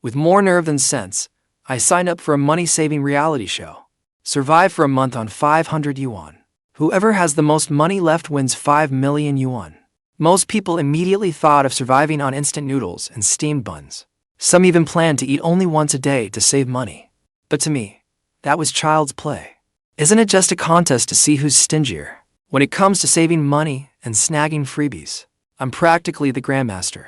With more nerve than sense, I signed up for a money-saving reality show. Survive for a month on 500 yuan. Whoever has the most money left wins 5 million yuan. Most people immediately thought of surviving on instant noodles and steamed buns. Some even planned to eat only once a day to save money. But to me, that was child's play. Isn't it just a contest to see who's stingier? When it comes to saving money and snagging freebies, I'm practically the grandmaster.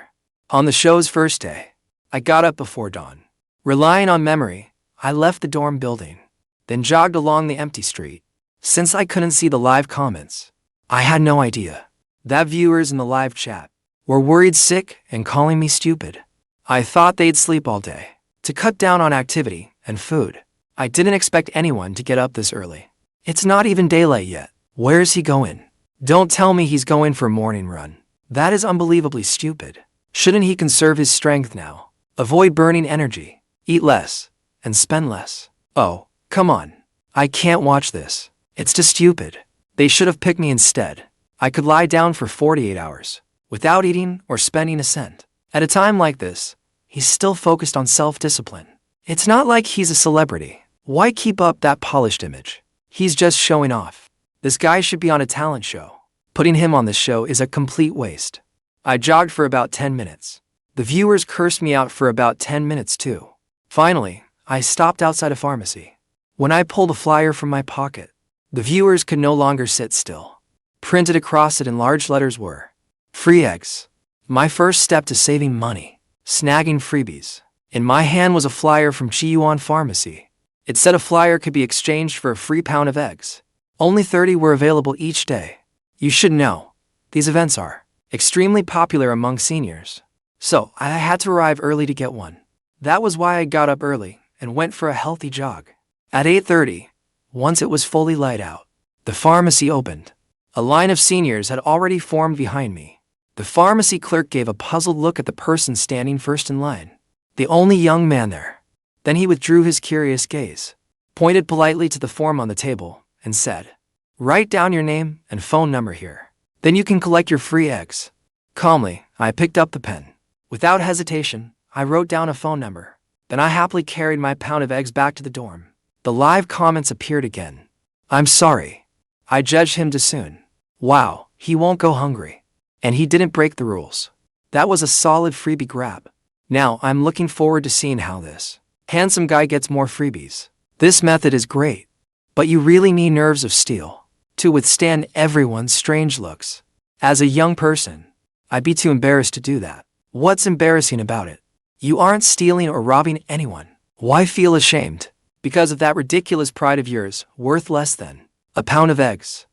On the show's first day, I got up before dawn. Relying on memory, I left the dorm building, then jogged along the empty street. Since I couldn't see the live comments, I had no idea that viewers in the live chat were worried sick and calling me stupid. I thought they'd sleep all day to cut down on activity and food. I didn't expect anyone to get up this early. It's not even daylight yet. Where's he going? Don't tell me he's going for a morning run. That is unbelievably stupid. Shouldn't he conserve his strength now? Avoid burning energy, eat less, and spend less. Oh, come on. I can't watch this. It's too stupid. They should have picked me instead. I could lie down for 48 hours without eating or spending a cent. At a time like this, he's still focused on self-discipline. It's not like he's a celebrity. Why keep up that polished image? He's just showing off. This guy should be on a talent show. Putting him on the show is a complete waste. I jogged for about 10 minutes. The viewers cursed me out for about 10 minutes too. Finally, I stopped outside a pharmacy. When I pulled a flyer from my pocket, the viewers could no longer sit still. Printed across it in large letters were, "Free eggs. My first step to saving money. Snagging freebies." In my hand was a flyer from Yuan Pharmacy. It said a flyer could be exchanged for a free pound of eggs. Only 30 were available each day. You should know, these events are extremely popular among seniors. So I had to arrive early to get one. That was why I got up early and went for a healthy jog. At 8:30, once it was fully light out, the pharmacy opened. A line of seniors had already formed behind me. The pharmacy clerk gave a puzzled look at the person standing first in line, the only young man there. Then he withdrew his curious gaze, pointed politely to the form on the table, and said, "Write down your name and phone number here. Then you can collect your free eggs." Calmly, I picked up the pen. Without hesitation, I wrote down a phone number. Then I happily carried my pound of eggs back to the dorm. The live comments appeared again. "I'm sorry. I judged him too soon. Wow, he won't go hungry. And he didn't break the rules. That was a solid freebie grab. Now I'm looking forward to seeing how this handsome guy gets more freebies. This method is great, but you really need nerves of steel to withstand everyone's strange looks. As a young person, I'd be too embarrassed to do that. What's embarrassing about it? You aren't stealing or robbing anyone. Why feel ashamed? Because of that ridiculous pride of yours, worth less than a pound of eggs.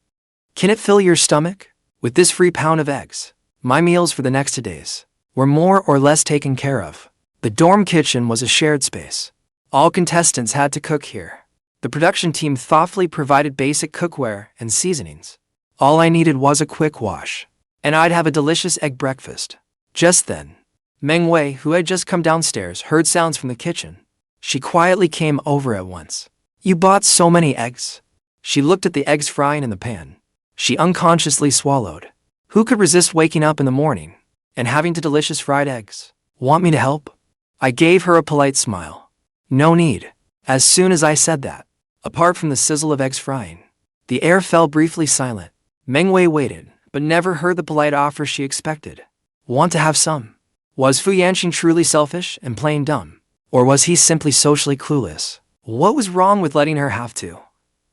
Can it fill your stomach? With this free pound of eggs, my meals for the next 2 days were more or less taken care of. The dorm kitchen was a shared space. All contestants had to cook here. The production team thoughtfully provided basic cookware and seasonings. All I needed was a quick wash, and I'd have a delicious egg breakfast. Just then, Meng, who had just come downstairs, heard sounds from the kitchen. She quietly came over at once. "You bought so many eggs." She looked at the eggs frying in the pan. She unconsciously swallowed. Who could resist waking up in the morning and having delicious fried eggs? "Want me to help?" I gave her a polite smile. "No need." As soon as I said that, apart from the sizzle of eggs frying, the air fell briefly silent. Meng waited, but never heard the polite offer she expected. "Want to have some?" Was Yansheng truly selfish and plain dumb? Or was he simply socially clueless? What was wrong with letting her have to?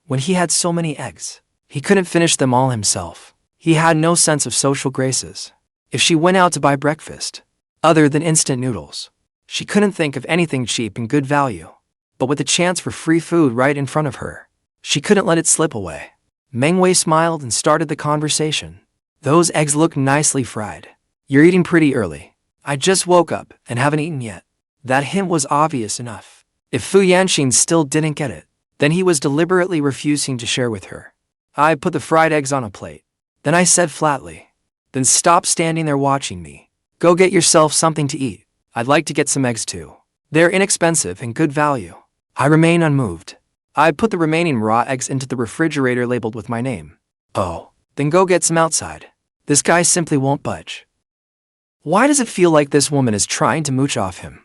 When he had so many eggs, he couldn't finish them all himself. He had no sense of social graces. If she went out to buy breakfast, other than instant noodles, she couldn't think of anything cheap and good value. But with the chance for free food right in front of her, she couldn't let it slip away. Meng smiled and started the conversation. "Those eggs look nicely fried. You're eating pretty early. I just woke up and haven't eaten yet." That hint was obvious enough. If Yansheng still didn't get it, then he was deliberately refusing to share with her. I put the fried eggs on a plate. Then I said flatly, "Then stop standing there watching me. Go get yourself something to eat. I'd like to get some eggs too. They're inexpensive and good value." I remained unmoved. I put the remaining raw eggs into the refrigerator labeled with my name. "Oh, then go get some outside." This guy simply won't budge. Why does it feel like this woman is trying to mooch off him?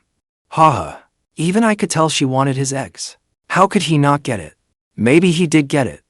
Haha. Even I could tell she wanted his eggs. How could he not get it? Maybe he did get it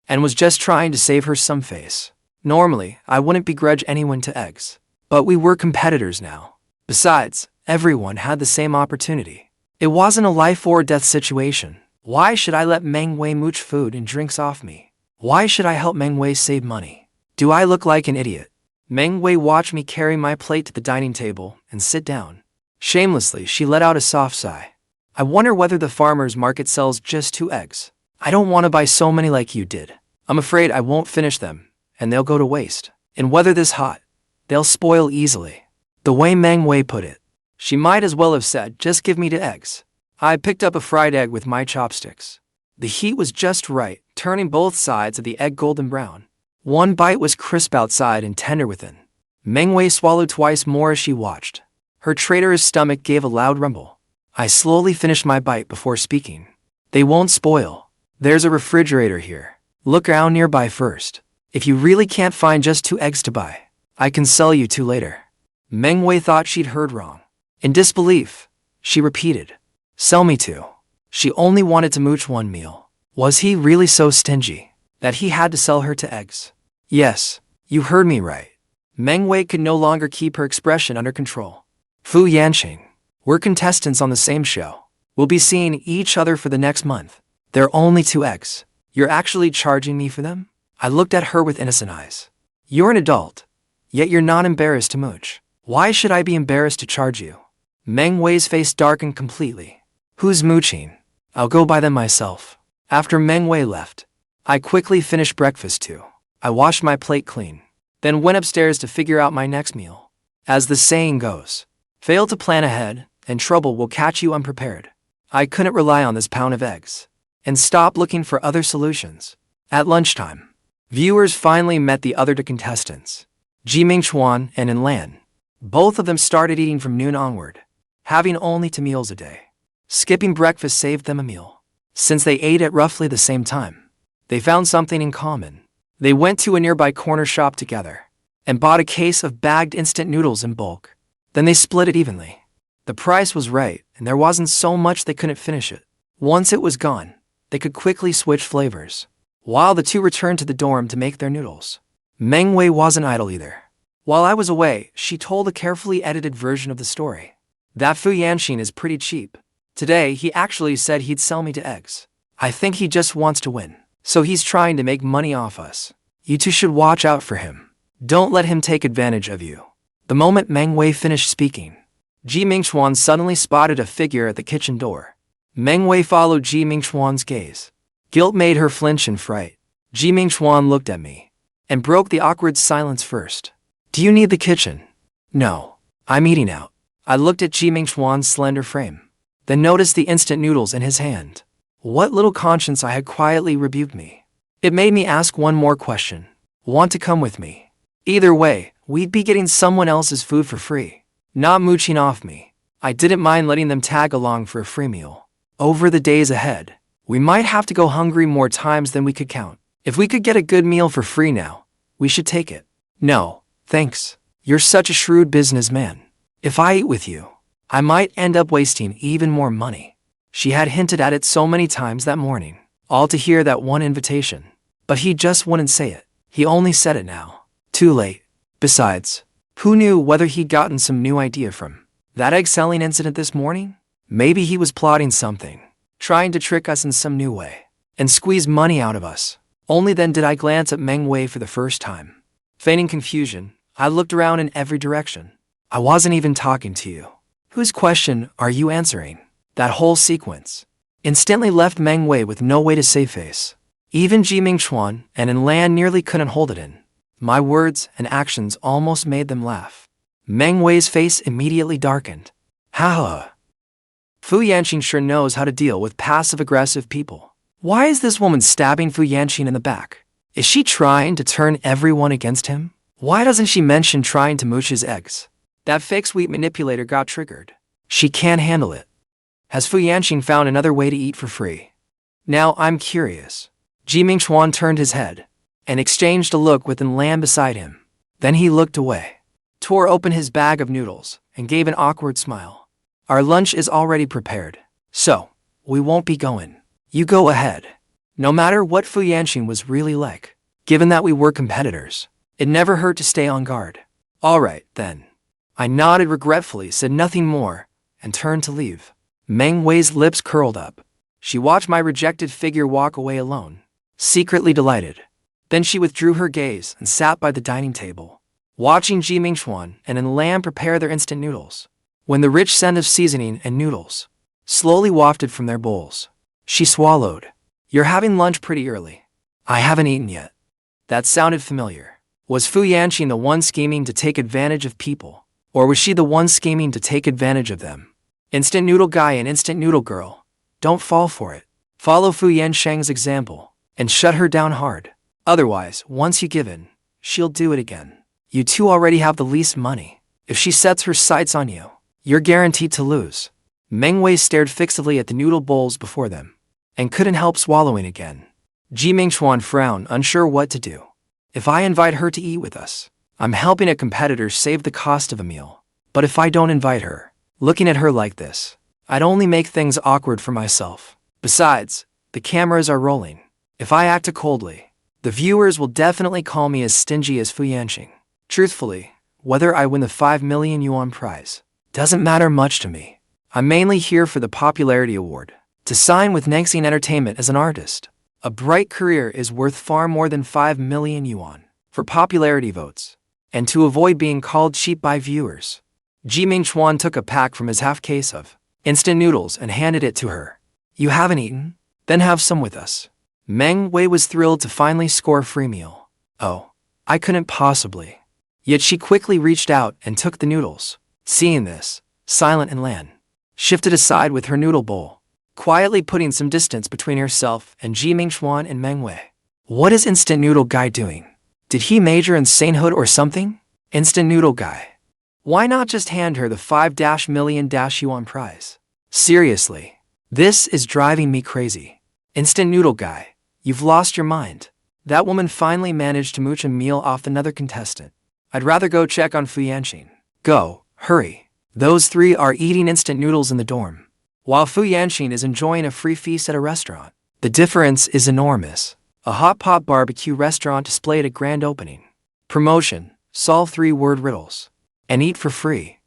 and was just trying to save her some face. Normally, I wouldn't begrudge anyone to eggs, but we were competitors now. Besides, everyone had the same opportunity. It wasn't a life or death situation. Why should I let Meng Wei mooch food and drinks off me? Why should I help Meng Wei save money? Do I look like an idiot? Meng Wei watched me carry my plate to the dining table and sit down. Shamelessly, she let out a soft sigh. I wonder whether the farmer's market sells just 2 eggs. I don't want to buy so many like you did. I'm afraid I won't finish them, and they'll go to waste. In weather this hot, they'll spoil easily. The way Meng Wei put it, she might as well have said, just give me 2 eggs. I picked up a fried egg with my chopsticks. The heat was just right, turning both sides of the egg golden brown. One bite was crisp outside and tender within. Meng Wei swallowed twice more as she watched. Her traitorous stomach gave a loud rumble. I slowly finished my bite before speaking. They won't spoil. There's a refrigerator here. Look around nearby first. If you really can't find just 2 eggs to buy, I can sell you 2 later. Meng Wei thought she'd heard wrong. In disbelief, she repeated, sell me 2. She only wanted to mooch 1 meal. Was he really so stingy that he had to sell her 2 eggs? Yes, you heard me right. Meng Wei could no longer keep her expression under control. Fu Yansheng, we're contestants on the same show. We'll be seeing each other for the next month. They're only 2 eggs. You're actually charging me for them? I looked at her with innocent eyes. You're an adult, yet you're not embarrassed to mooch. Why should I be embarrassed to charge you? Meng Wei's face darkened completely. Who's mooching? I'll go buy them myself. After Meng Wei left, I quickly finished breakfast too. I washed my plate clean, then went upstairs to figure out my next meal. As the saying goes, fail to plan ahead, and trouble will catch you unprepared. I couldn't rely on this pound of eggs, and stopped looking for other solutions. At lunchtime, viewers finally met the other 2 contestants, Fuxiyuan and Yining. Both of them started eating from noon onward, having only 2 meals a day. Skipping breakfast saved them a meal. Since they ate at roughly the same time, they found something in common. They went to a nearby corner shop together and bought a case of bagged instant noodles in bulk. Then they split it evenly. The price was right, and there wasn't so much they couldn't finish it. Once it was gone, they could quickly switch flavors. While the 2 returned to the dorm to make their noodles, Meng Wei wasn't idle either. While I was away, she told a carefully edited version of the story. That Fu Yansheng is pretty cheap. Today, he actually said he'd sell me 2 eggs. I think he just wants to win, so he's trying to make money off us. You 2 should watch out for him. Don't let him take advantage of you. The moment Meng Wei finished speaking, Fuxiyuan suddenly spotted a figure at the kitchen door. Meng Wei followed Fuxiyuan's gaze. Guilt made her flinch in fright. Fuxiyuan looked at me and broke the awkward silence first. Do you need the kitchen? No, I'm eating out. I looked at Fuxiyuan's slender frame, then noticed the instant noodles in his hand. What little conscience I had quietly rebuked me. It made me ask one more question. Want to come with me? Either way, we'd be getting someone else's food for free, not mooching off me. I didn't mind letting them tag along for a free meal. Over the days ahead, we might have to go hungry more times than we could count. If we could get a good meal for free now, we should take it. No, thanks. You're such a shrewd businessman. If I eat with you, I might end up wasting even more money. She had hinted at it so many times that morning, all to hear that one invitation. But he just wouldn't say it. He only said it now. Too late. Besides, who knew whether he'd gotten some new idea from that egg-selling incident this morning? Maybe he was plotting something, trying to trick us in some new way, and squeeze money out of us. Only then did I glance at Meng Wei for the first time. Feigning confusion, I looked around in every direction. I wasn't even talking to you. Whose question are you answering? That whole sequence instantly left Meng Wei with no way to save face. Even Fuxiyuan and Yining nearly couldn't hold it in. My words and actions almost made them laugh. Meng Wei's face immediately darkened. Ha! Fu Yansheng sure knows how to deal with passive-aggressive people. Why is this woman stabbing Fu Yansheng in the back? Is she trying to turn everyone against him? Why doesn't she mention trying to mooch his eggs? That fake sweet manipulator got triggered. She can't handle it. Has Fu Yansheng found another way to eat for free? Now I'm curious. Fuxiyuan turned his head and exchanged a look with Yining beside him. Then he looked away, tore open his bag of noodles, and gave an awkward smile. Our lunch is already prepared. So, we won't be going. You go ahead. No matter what Fu Yansheng was really like, given that we were competitors, it never hurt to stay on guard. Alright, then. I nodded regretfully, said nothing more, and turned to leave. Meng Wei's lips curled up. She watched my rejected figure walk away alone, secretly delighted. Then she withdrew her gaze and sat by the dining table, watching Zhongjing and Lamb prepare their instant noodles. When the rich scent of seasoning and noodles slowly wafted from their bowls, she swallowed. You're having lunch pretty early. I haven't eaten yet. That sounded familiar. Was Fu Yansheng the one scheming to take advantage of people, or was she the one scheming to take advantage of them? Instant noodle guy and instant noodle girl, don't fall for it. Follow Fu Yansheng's example and shut her down hard. Otherwise, once you give in, she'll do it again. You two already have the least money. If she sets her sights on you, you're guaranteed to lose. Meng Wei stared fixedly at the noodle bowls before them and couldn't help swallowing again. Zhongjing frowned, unsure what to do. If I invite her to eat with us, I'm helping a competitor save the cost of a meal. But if I don't invite her, looking at her like this, I'd only make things awkward for myself. Besides, the cameras are rolling. If I act coldly, the viewers will definitely call me as stingy as Fu Yansheng. Truthfully, whether I win the 5 million yuan prize doesn't matter much to me. I'm mainly here for the popularity award, to sign with Yansheng Entertainment as an artist. A bright career is worth far more than 5 million yuan for popularity votes, and to avoid being called cheap by viewers. Zhongjing took a pack from his half case of instant noodles and handed it to her. You haven't eaten? Then have some with us. Meng Wei was thrilled to finally score a free meal. Oh, I couldn't possibly. Yet she quickly reached out and took the noodles. Seeing this, Silent and Lan shifted aside with her noodle bowl, quietly putting some distance between herself and Zhongjing and Meng Wei. What is Instant Noodle Guy doing? Did he major in sainthood or something? Instant Noodle Guy. Why not just hand her the 5 million yuan prize? Seriously, this is driving me crazy. Instant Noodle Guy, you've lost your mind. That woman finally managed to mooch a meal off another contestant. I'd rather go check on Fu Yansheng. Go, hurry. Those three are eating instant noodles in the dorm, while Fu Yansheng is enjoying a free feast at a restaurant. The difference is enormous. A Hotpot barbecue restaurant displayed a grand opening. Promotion, solve 3-word riddles, and eat for free.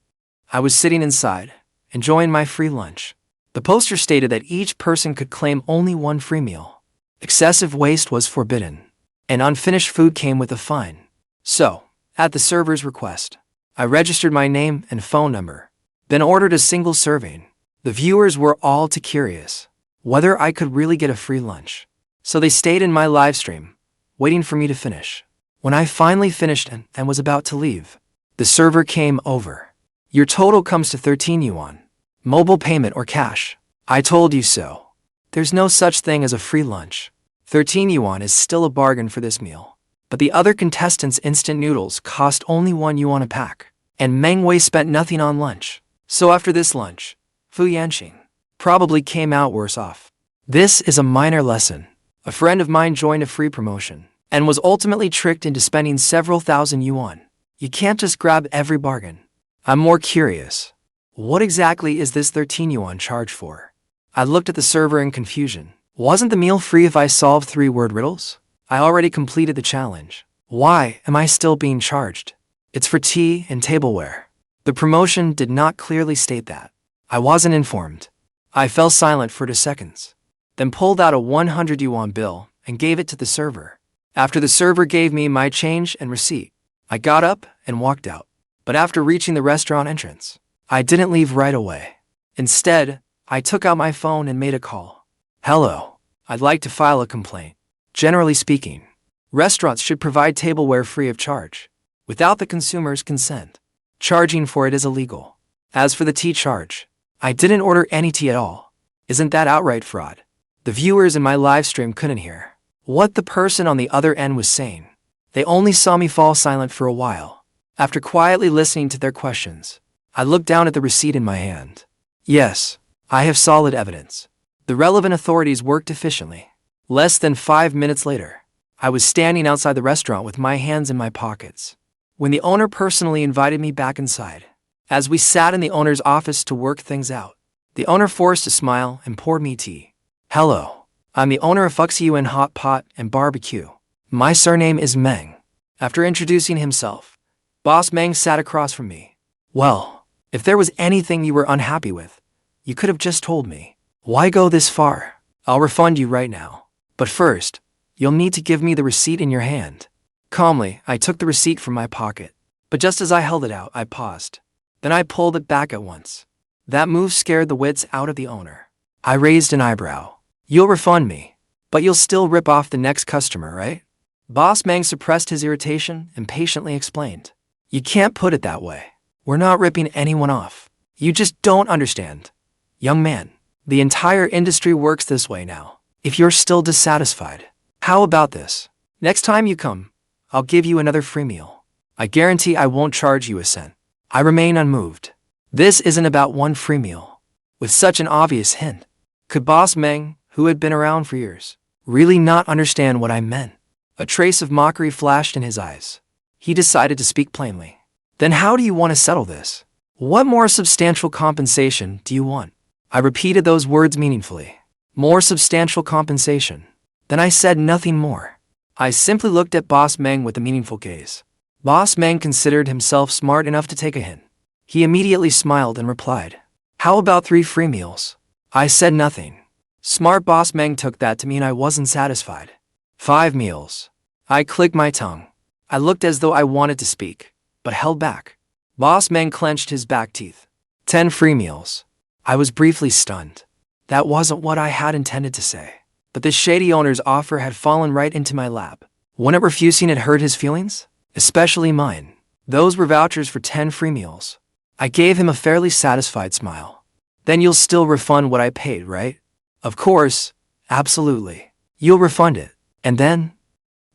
I was sitting inside, enjoying my free lunch. The poster stated that each person could claim only one free meal. Excessive waste was forbidden, and unfinished food came with a fine. So, at the server's request, I registered my name and phone number, then ordered a single serving. The viewers were all too curious whether I could really get a free lunch, so they stayed in my live stream, waiting for me to finish. When I finally finished and was about to leave, the server came over. Your total comes to 13 yuan. Mobile payment or cash. I told you so. There's no such thing as a free lunch. 13 yuan is still a bargain for this meal. But the other contestants' instant noodles cost only 1 yuan a pack, and Meng Wei spent nothing on lunch. So after this lunch, Fu Yansheng probably came out worse off. This is a minor lesson. A friend of mine joined a free promotion and was ultimately tricked into spending several thousand yuan. You can't just grab every bargain. I'm more curious. What exactly is this 13 yuan charge for? I looked at the server in confusion. Wasn't the meal free if I solved 3-word riddles? I already completed the challenge. Why am I still being charged? It's for tea and tableware. The promotion did not clearly state that. I wasn't informed. I fell silent for 2 seconds, then pulled out a 100 yuan bill and gave it to the server. After the server gave me my change and receipt, I got up and walked out. But after reaching the restaurant entrance, I didn't leave right away. Instead, I took out my phone and made a call. Hello, I'd like to file a complaint. Generally speaking, restaurants should provide tableware free of charge, without the consumer's consent. Charging for it is illegal. As for the tea charge, I didn't order any tea at all. Isn't that outright fraud? The viewers in my live stream couldn't hear what the person on the other end was saying. They only saw me fall silent for a while. After quietly listening to their questions, I looked down at the receipt in my hand. Yes, I have solid evidence. The relevant authorities worked efficiently. Less than 5 minutes later, I was standing outside the restaurant with my hands in my pockets, when the owner personally invited me back inside. as we sat in the owner's office to work things out. The owner forced a smile and poured me tea. Hello, I'm the owner of Fuxiyuan Hotpot and Barbecue. My surname is Meng. After introducing himself, Boss Meng sat across from me. Well, if there was anything you were unhappy with, you could have just told me. Why go this far? I'll refund you right now. But first, you'll need to give me the receipt in your hand. Calmly, I took the receipt from my pocket. But just as I held it out, I paused. Then I pulled it back at once. That move scared the wits out of the owner. I raised an eyebrow. You'll refund me, but you'll still rip off the next customer, right? Boss Meng suppressed his irritation and patiently explained. You can't put it that way. We're not ripping anyone off. You just don't understand. Young man, the entire industry works this way now. If you're still dissatisfied, how about this? Next time you come, I'll give you another free meal. I guarantee I won't charge you a cent. I remain unmoved. This isn't about one free meal. With such an obvious hint, could Boss Meng, who had been around for years, really not understand what I meant? A trace of mockery flashed in his eyes. He decided to speak plainly. Then how do you want to settle this? What more substantial compensation do you want? I repeated those words meaningfully. More substantial compensation. Then I said nothing more. I simply looked at Boss Meng with a meaningful gaze. Boss Meng considered himself smart enough to take a hint. He immediately smiled and replied, How about 3 free meals? I said nothing. Smart Boss Meng took that to mean I wasn't satisfied. 5 meals. I clicked my tongue. I looked as though I wanted to speak, but held back. Boss Meng clenched his back teeth. 10 free meals. I was briefly stunned. That wasn't what I had intended to say. But this shady owner's offer had fallen right into my lap. Wouldn't refusing it hurt his feelings? Especially mine. Those were vouchers for 10 free meals. I gave him a fairly satisfied smile. Then you'll still refund what I paid, right? Of course, absolutely. You'll refund it. And then?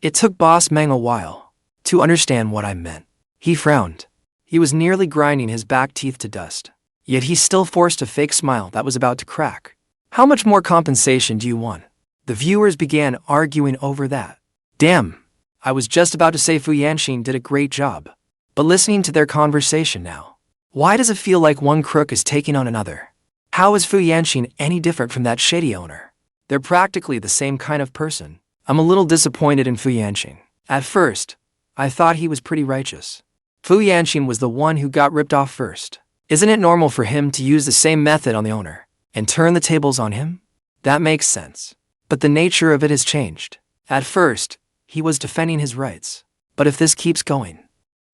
It took Boss Meng a while to understand what I meant. He frowned. He was nearly grinding his back teeth to dust. Yet he still forced a fake smile that was about to crack. How much more compensation do you want? The viewers began arguing over that. Damn, I was just about to say Yansheng did a great job. But listening to their conversation now, why does it feel like one crook is taking on another? How is Yansheng any different from that shady owner? They're practically the same kind of person. I'm a little disappointed in Yansheng. At first, I thought he was pretty righteous. Yansheng was the one who got ripped off first. Isn't it normal for him to use the same method on the owner and turn the tables on him? That makes sense. But the nature of it has changed. At first, he was defending his rights. But if this keeps going,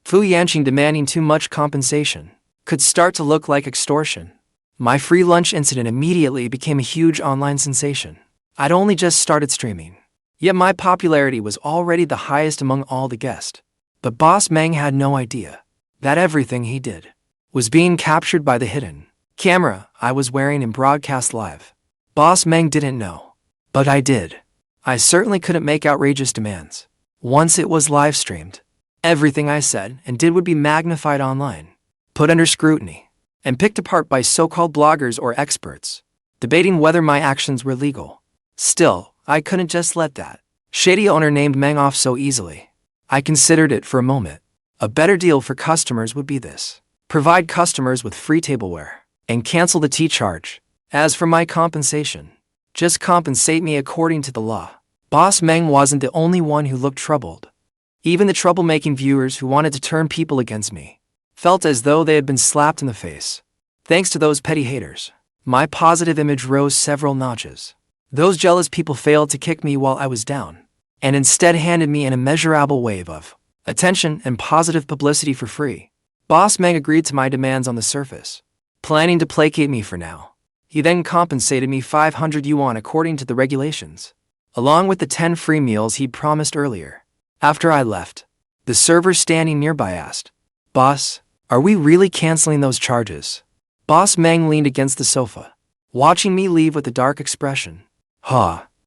Yansheng demanding too much compensation could start to look like extortion. My free lunch incident immediately became a huge online sensation. I'd only just started streaming. Yet my popularity was already the highest among all the guests. But Boss Meng had no idea that everything he did was being captured by the hidden camera I was wearing in broadcast live. Boss Meng didn't know. But I did. I certainly couldn't make outrageous demands. Once it was live streamed, everything I said and did would be magnified online, put under scrutiny, and picked apart by so-called bloggers or experts, debating whether my actions were legal. Still, I couldn't just let that shady owner named Meng off so easily. I considered it for a moment. A better deal for customers would be this. Provide customers with free tableware and cancel the tea charge. As for my compensation, just compensate me according to the law. Boss Meng wasn't the only one who looked troubled. Even the troublemaking viewers who wanted to turn people against me felt as though they had been slapped in the face. Thanks to those petty haters, my positive image rose several notches. Those jealous people failed to kick me while I was down, and instead handed me an immeasurable wave of attention and positive publicity for free. Boss Meng agreed to my demands on the surface, planning to placate me for now. He then compensated me 500 yuan according to the regulations, along with the 10 free meals he'd promised earlier. After I left, the server standing nearby asked, Boss, are we really canceling those charges? Boss Meng leaned against the sofa, watching me leave with a dark expression.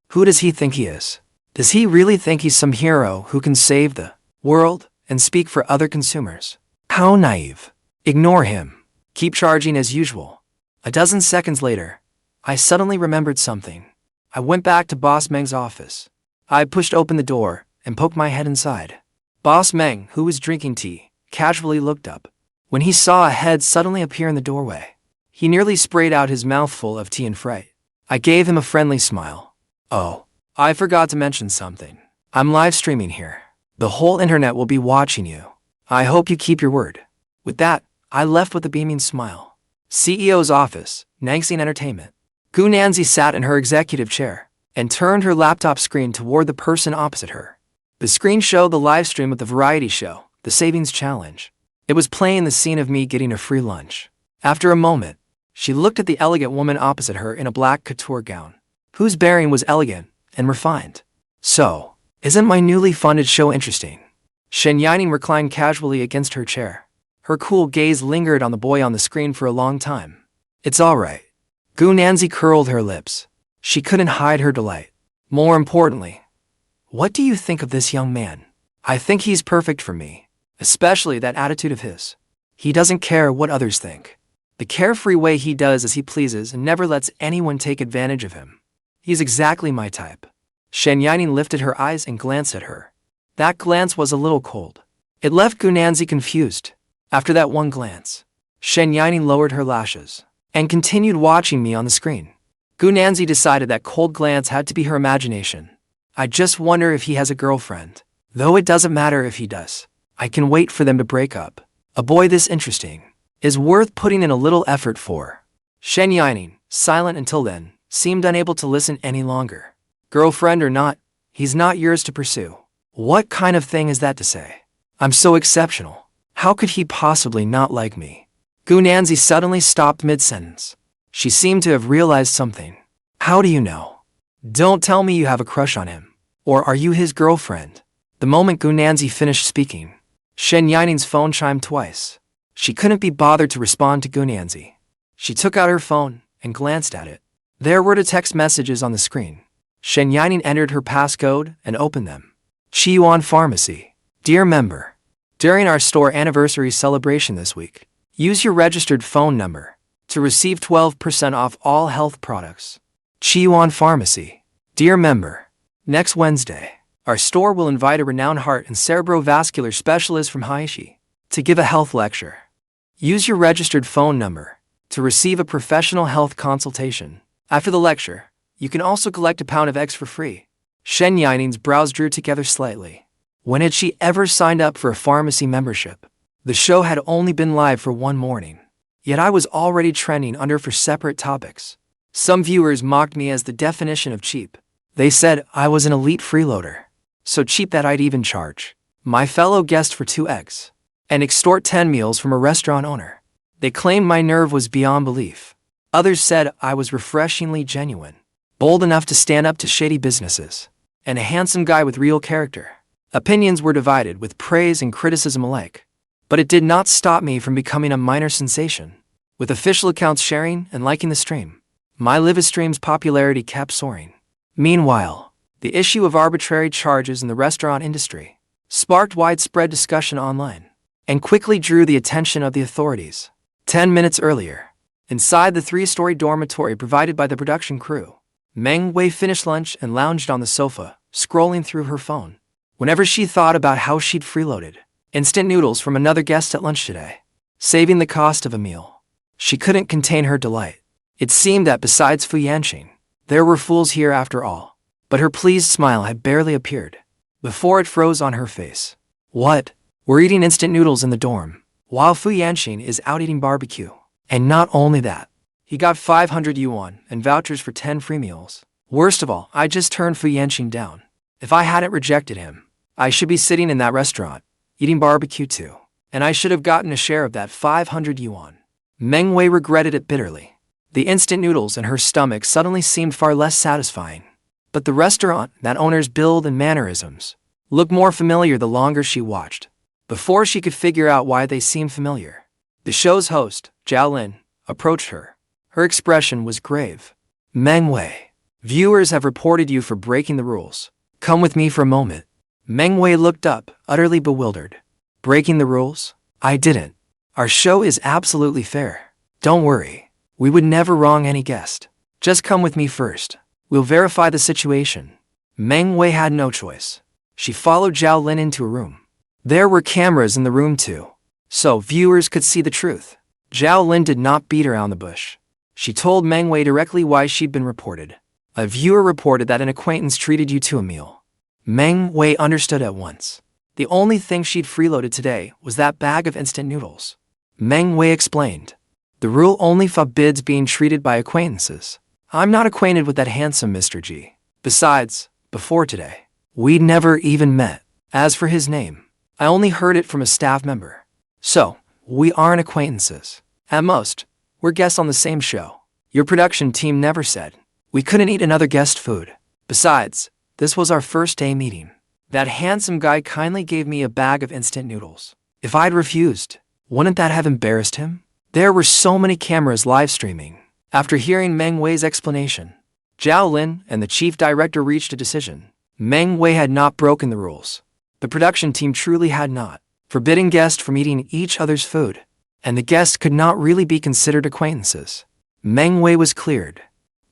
Who does he think he is? Does he really think he's some hero who can save the world and speak for other consumers? How naive. Ignore him. Keep charging as usual. A dozen seconds later, I suddenly remembered something. I went back to Boss Meng's office. I pushed open the door and poked my head inside. Boss Meng, who was drinking tea, casually looked up. when he saw a head suddenly appear in the doorway. He nearly sprayed out his mouthful of tea in fright. I gave him a friendly smile. Oh, I forgot to mention something. I'm live streaming here. The whole internet will be watching you. I hope you keep your word. With that, I left with a beaming smile. CEO's office, Yansheng Entertainment. Gu Nanzi sat in her executive chair and turned her laptop screen toward the person opposite her. The screen showed the live stream of the variety show, The Savings Challenge. It was playing the scene of me getting a free lunch. After a moment, she looked at the elegant woman opposite her in a black couture gown, whose bearing was elegant and refined. So, isn't my newly funded show interesting? Shen Yining reclined casually against her chair. Her cool gaze lingered on the boy on the screen for a long time. It's all right. Gu Nanzi curled her lips. She couldn't hide her delight. More importantly, what do you think of this young man? I think he's perfect for me, especially that attitude of his. He doesn't care what others think. The carefree way he does as he pleases and never lets anyone take advantage of him. He's exactly my type. Shen Yining lifted her eyes and glanced at her. That glance was a little cold. It left Gu Nanzi confused. After that one glance, Shen Yining lowered her lashes and continued watching me on the screen. Gu Nanzi decided that cold glance had to be her imagination. I just wonder if he has a girlfriend. Though it doesn't matter if he does. I can wait for them to break up. A boy this interesting is worth putting in a little effort for. Shen Yining, silent until then, seemed unable to listen any longer. Girlfriend or not, he's not yours to pursue. What kind of thing is that to say? I'm so exceptional. How could he possibly not like me? Gu Nanzi suddenly stopped mid-sentence. She seemed to have realized something. How do you know? Don't tell me you have a crush on him. Or are you his girlfriend? The moment Gu Nanzi finished speaking, Shen Yining's phone chimed twice. She couldn't be bothered to respond to Gu Nanzi. She took out her phone and glanced at it. There were the text messages on the screen. Shen Yining entered her passcode and opened them. Yuan Pharmacy. Dear member, during our store anniversary celebration this week, use your registered phone number to receive 12% off all health products. Yuan Pharmacy. Dear member, next Wednesday, our store will invite a renowned heart and cerebrovascular specialist from Haishi to give a health lecture. Use your registered phone number to receive a professional health consultation. After the lecture, you can also collect a pound of eggs for free. Shen Yining's brows drew together slightly. When had she ever signed up for a pharmacy membership? The show had only been live for one morning, yet I was already trending under for separate topics. Some viewers mocked me as the definition of cheap. They said I was an elite freeloader, so cheap that I'd even charge my fellow guest for 2 eggs and extort 10 meals from a restaurant owner. They claimed my nerve was beyond belief. Others said I was refreshingly genuine, bold enough to stand up to shady businesses, and a handsome guy with real character. Opinions were divided with praise and criticism alike. But it did not stop me from becoming a minor sensation. With official accounts sharing and liking the stream, my Livestream's popularity kept soaring. Meanwhile, the issue of arbitrary charges in the restaurant industry sparked widespread discussion online and quickly drew the attention of the authorities. 10 minutes earlier, inside the 3-story dormitory provided by the production crew, Meng finished lunch and lounged on the sofa, scrolling through her phone. Whenever she thought about how she'd freeloaded instant noodles from another guest at lunch today, saving the cost of a meal, she couldn't contain her delight. It seemed that besides Yansheng, there were fools here after all. But her pleased smile had barely appeared before it froze on her face. What? We're eating instant noodles in the dorm, while Yansheng is out eating barbecue. And not only that, he got 500 yuan and vouchers for 10 free meals. Worst of all, I just turned Yansheng down. If I hadn't rejected him, I should be sitting in that restaurant, eating barbecue too, and I should have gotten a share of that 500 yuan. Meng regretted it bitterly. The instant noodles in her stomach suddenly seemed far less satisfying. But the restaurant, that owner's build and mannerisms, looked more familiar the longer she watched. Before she could figure out why they seemed familiar, the show's host, Zhao Lin, approached her. Her expression was grave. Meng, viewers have reported you for breaking the rules. Come with me for a moment. Meng looked up, utterly bewildered. Breaking the rules? I didn't. Our show is absolutely fair. Don't worry. We would never wrong any guest. Just come with me first. We'll verify the situation. Meng had no choice. She followed Zhao Lin into a room. There were cameras in the room too. so viewers could see the truth. Zhao Lin did not beat around the bush. She told Meng Wei directly why she'd been reported. A viewer reported that an acquaintance treated you to a meal. Meng Wei understood at once. The only thing she'd freeloaded today was that bag of instant noodles. Meng Wei explained. The rule only forbids being treated by acquaintances. I'm not acquainted with that handsome Mr. G. Besides, before today, we'd never even met. As for his name, I only heard it from a staff member. So, we aren't acquaintances. At most, we're guests on the same show. Your production team never said we couldn't eat another guest food. Besides, this was our first day meeting. That handsome guy kindly gave me a bag of instant noodles. If I'd refused, wouldn't that have embarrassed him? There were so many cameras live streaming. After hearing Meng Wei's explanation, Zhao Lin and the chief director reached a decision. Meng Wei had not broken the rules. The production team truly had not, forbidding guests from eating each other's food, and the guests could not really be considered acquaintances. Meng Wei was cleared.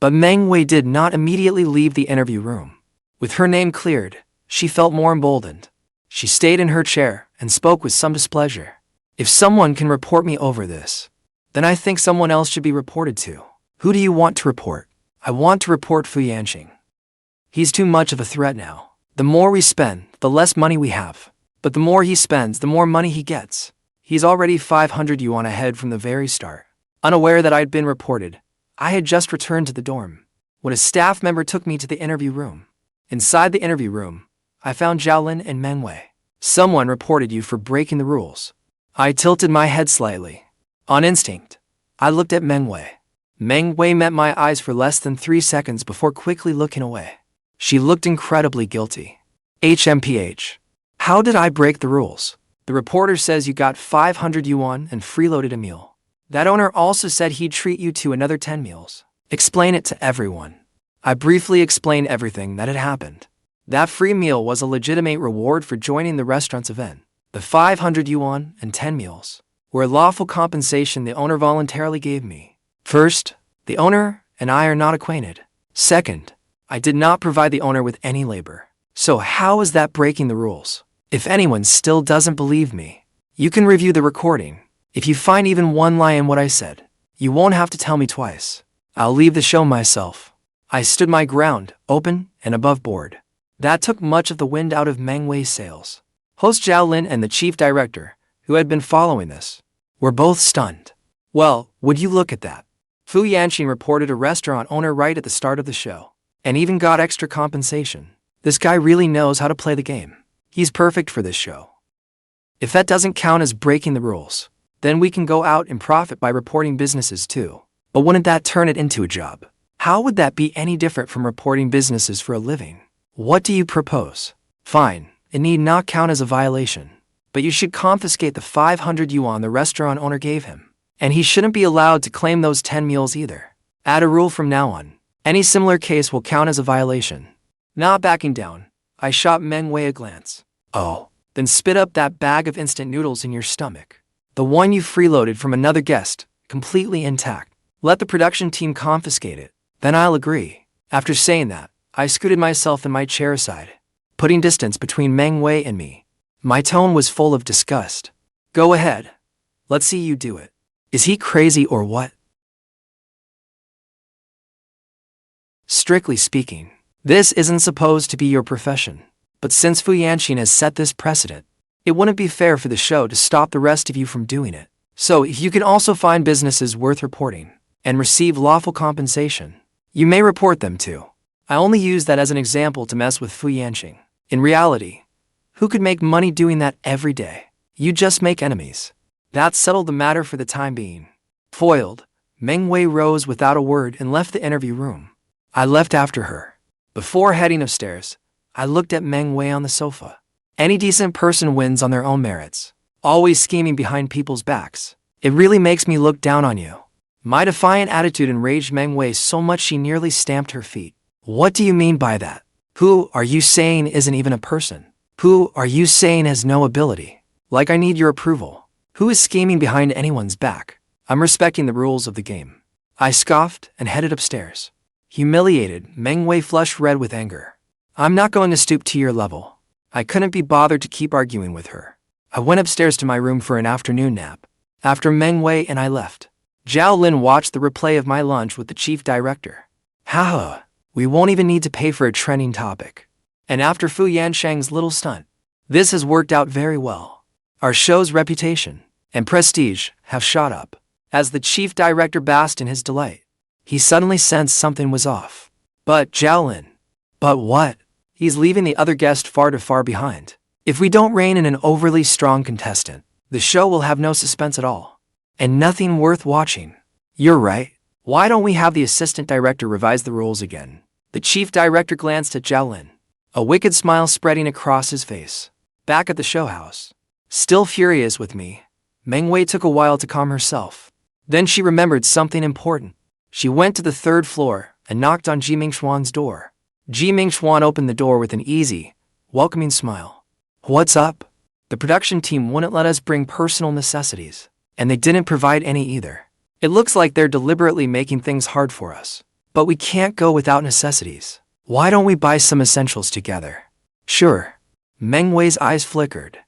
But Meng Wei did not immediately leave the interview room. With her name cleared, she felt more emboldened. She stayed in her chair and spoke with some displeasure. If someone can report me over this, then I think someone else should be reported to. Who do you want to report? I want to report Yansheng. He's too much of a threat now. The more we spend, the less money we have. But the more he spends, the more money he gets. He's already 500 yuan ahead from the very start. Unaware that I'd been reported, I had just returned to the dorm when a staff member took me to the interview room. Inside the interview room, I found Zhao Lin and Meng Wei. Someone reported you for breaking the rules. I tilted my head slightly. On instinct, I looked at Meng Wei. Meng Wei met my eyes for less than 3 seconds before quickly looking away. She looked incredibly guilty. HMPH. How did I break the rules? The reporter says you got 500 yuan and freeloaded a meal. That owner also said he'd treat you to another 10 meals. Explain it to everyone. I briefly explained everything that had happened. That free meal was a legitimate reward for joining the restaurant's event. The 500 yuan and 10 meals were a lawful compensation the owner voluntarily gave me. First, the owner and I are not acquainted. Second, I did not provide the owner with any labor. So how is that breaking the rules? If anyone still doesn't believe me, you can review the recording. If you find even one lie in what I said, you won't have to tell me twice. I'll leave the show myself. I stood my ground, open and above board. That took much of the wind out of Meng Wei's sails. Host Zhao Lin and the chief director, who had been following this, were both stunned. Well, would you look at that? Yansheng reported a restaurant owner right at the start of the show, and even got extra compensation. This guy really knows how to play the game. He's perfect for this show. If that doesn't count as breaking the rules, then we can go out and profit by reporting businesses too. But wouldn't that turn it into a job? How would that be any different from reporting businesses for a living? What do you propose? Fine, it need not count as a violation. But you should confiscate the 500 yuan the restaurant owner gave him. And he shouldn't be allowed to claim those 10 meals either. Add a rule from now on. Any similar case will count as a violation. Not backing down, I shot Meng Wei a glance. Oh, then spit up that bag of instant noodles in your stomach. The one you freeloaded from another guest, completely intact. Let the production team confiscate it. Then I'll agree. After saying that, I scooted myself in my chair aside, putting distance between Meng Wei and me. My tone was full of disgust. Go ahead. Let's see you do it. Is he crazy or what? Strictly speaking, this isn't supposed to be your profession. But since Yansheng has set this precedent, it wouldn't be fair for the show to stop the rest of you from doing it. So if you can also find businesses worth reporting and receive lawful compensation, you may report them too. I only use that as an example to mess with Yansheng. In reality, who could make money doing that every day? You just make enemies. That settled the matter for the time being. Foiled, Meng Wei rose without a word and left the interview room. I left after her. Before heading upstairs, I looked at Meng Wei on the sofa. Any decent person wins on their own merits. Always scheming behind people's backs. It really makes me look down on you. My defiant attitude enraged Meng Wei so much she nearly stamped her feet. What do you mean by that? Who are you saying isn't even a person? Who are you saying has no ability? Like I need your approval. Who is scheming behind anyone's back? I'm respecting the rules of the game. I scoffed and headed upstairs. Humiliated, Meng Wei flushed red with anger. I'm not going to stoop to your level. I couldn't be bothered to keep arguing with her. I went upstairs to my room for an afternoon nap. After Meng Wei and I left, Zhao Lin watched the replay of my lunch with the chief director. Haha, we won't even need to pay for a trending topic. And after Fu Yansheng's little stunt, this has worked out very well. Our show's reputation and prestige have shot up. As the chief director basked in his delight, he suddenly sensed something was off. But Zhao Lin. But what? He's leaving the other guest far too far behind. If we don't rein in an overly strong contestant, the show will have no suspense at all. And nothing worth watching. You're right. Why don't we have the assistant director revise the rules again? The chief director glanced at Zhao Lin, a wicked smile spreading across his face. Back at the show house, still furious with me, Meng Wei took a while to calm herself. Then she remembered something important. She went to the third floor and knocked on Yining Xuan's door. Yining Xuan opened the door with an easy, welcoming smile. What's up? The production team wouldn't let us bring personal necessities, and they didn't provide any either. It looks like they're deliberately making things hard for us. But we can't go without necessities. Why don't we buy some essentials together? Sure. Meng Wei's eyes flickered.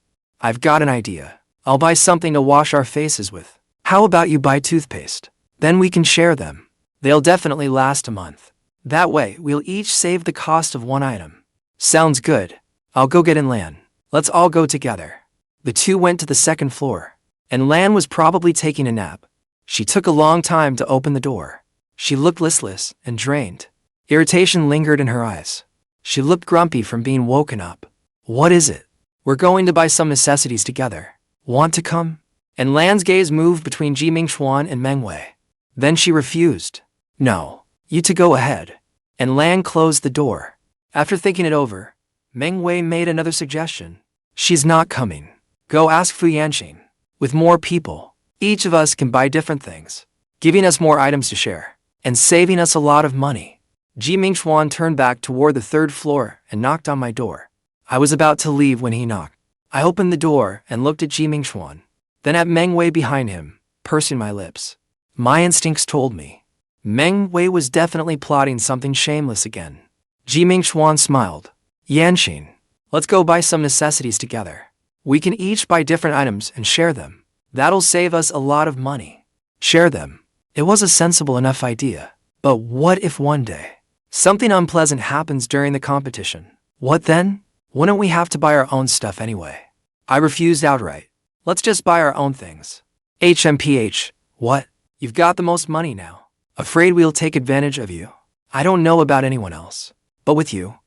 I've got an idea. I'll buy something to wash our faces with. How about you buy toothpaste? Then we can share them. They'll definitely last a month. That way, we'll each save the cost of one item. Sounds good. I'll go get in Lan. Let's all go together. The two went to the second floor, and Lan was probably taking a nap. She took a long time to open the door. She looked listless and drained. Irritation lingered in her eyes. She looked grumpy from being woken up. What is it? We're going to buy some necessities together. Want to come? And Lan's gaze moved between Yining Xuan and Meng Wei. Then she refused. No, you two go ahead. And Lan closed the door. After thinking it over, Meng Wei made another suggestion. She's not coming. Go ask Fu Yansheng. With more people, each of us can buy different things, giving us more items to share, and saving us a lot of money. Yining Xuan turned back toward the third floor and knocked on my door. I was about to leave when he knocked. I opened the door and looked at Yining Xuan, then at Meng Wei behind him, pursing my lips. My instincts told me Meng Wei was definitely plotting something shameless again. Yining Xuan smiled. Yansheng, let's go buy some necessities together. We can each buy different items and share them. That'll save us a lot of money. Share them. It was a sensible enough idea. But what if one day something unpleasant happens during the competition? What then? Wouldn't we have to buy our own stuff anyway? I refused outright. Let's just buy our own things. HMPH, what? You've got the most money now. Afraid we'll take advantage of you? I don't know about anyone else, but with you,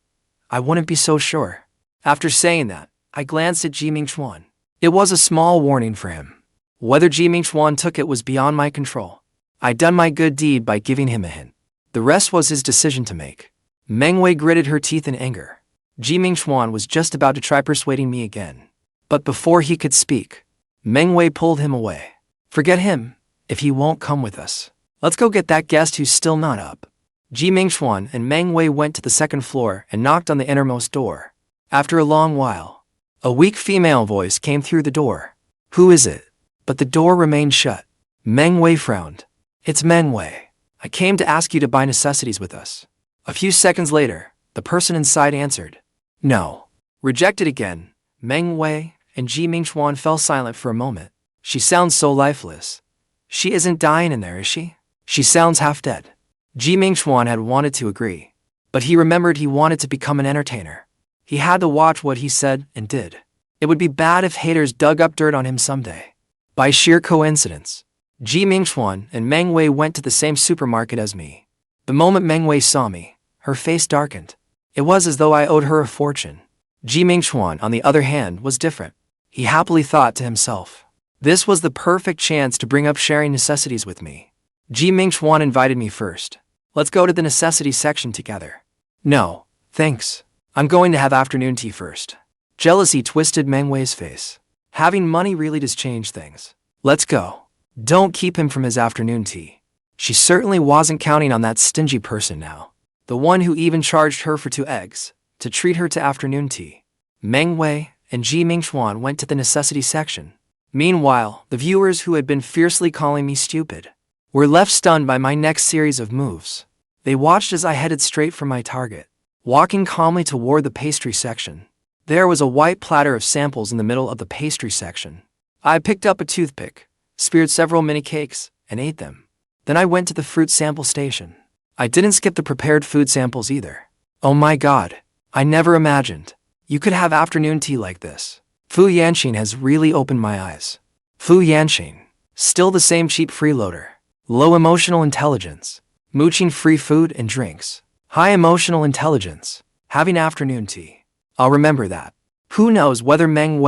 I wouldn't be so sure. After saying that, I glanced at Yining Xuan. It was a small warning for him. Whether Yining Xuan took it was beyond my control. I'd done my good deed by giving him a hint. The rest was his decision to make. Meng Wei gritted her teeth in anger. Yining Xuan was just about to try persuading me again. But before he could speak, Meng Wei pulled him away. Forget him, if he won't come with us. Let's go get that guest who's still not up. Yining Xuan and Meng Wei went to the second floor and knocked on the innermost door. After a long while, a weak female voice came through the door. Who is it? But the door remained shut. Meng Wei frowned. It's Meng Wei. I came to ask you to buy necessities with us. A few seconds later, the person inside answered. No. Rejected again. Meng Wei and Yining Xuan fell silent for a moment. She sounds so lifeless. She isn't dying in there, is she? She sounds half dead. Yining Xuan had wanted to agree, but he remembered he wanted to become an entertainer. He had to watch what he said and did. It would be bad if haters dug up dirt on him someday. By sheer coincidence, Yining Xuan and Meng Wei went to the same supermarket as me. The moment Meng Wei saw me, her face darkened. It was as though I owed her a fortune. Yining Xuan, on the other hand, was different. He happily thought to himself, this was the perfect chance to bring up sharing necessities with me. Yining Xuan invited me first. Let's go to the necessities section together. No, thanks. I'm going to have afternoon tea first. Jealousy twisted Meng Wei's face. Having money really does change things. Let's go. Don't keep him from his afternoon tea. She certainly wasn't counting on that stingy person now. The one who even charged her for 2 eggs to treat her to afternoon tea. Meng Wei and Yining Xuan went to the necessity section. Meanwhile, the viewers who had been fiercely calling me stupid were left stunned by my next series of moves. They watched as I headed straight for my target, walking calmly toward the pastry section. There was a white platter of samples in the middle of the pastry section. I picked up a toothpick, speared several mini cakes, and ate them. Then I went to the fruit sample station. I didn't skip the prepared food samples either. Oh my god, I never imagined you could have afternoon tea like this. Yansheng has really opened my eyes. Yansheng, still the same cheap freeloader. Low emotional intelligence. Mooching free food and drinks. High emotional intelligence. Having afternoon tea. I'll remember that. Who knows whether Meng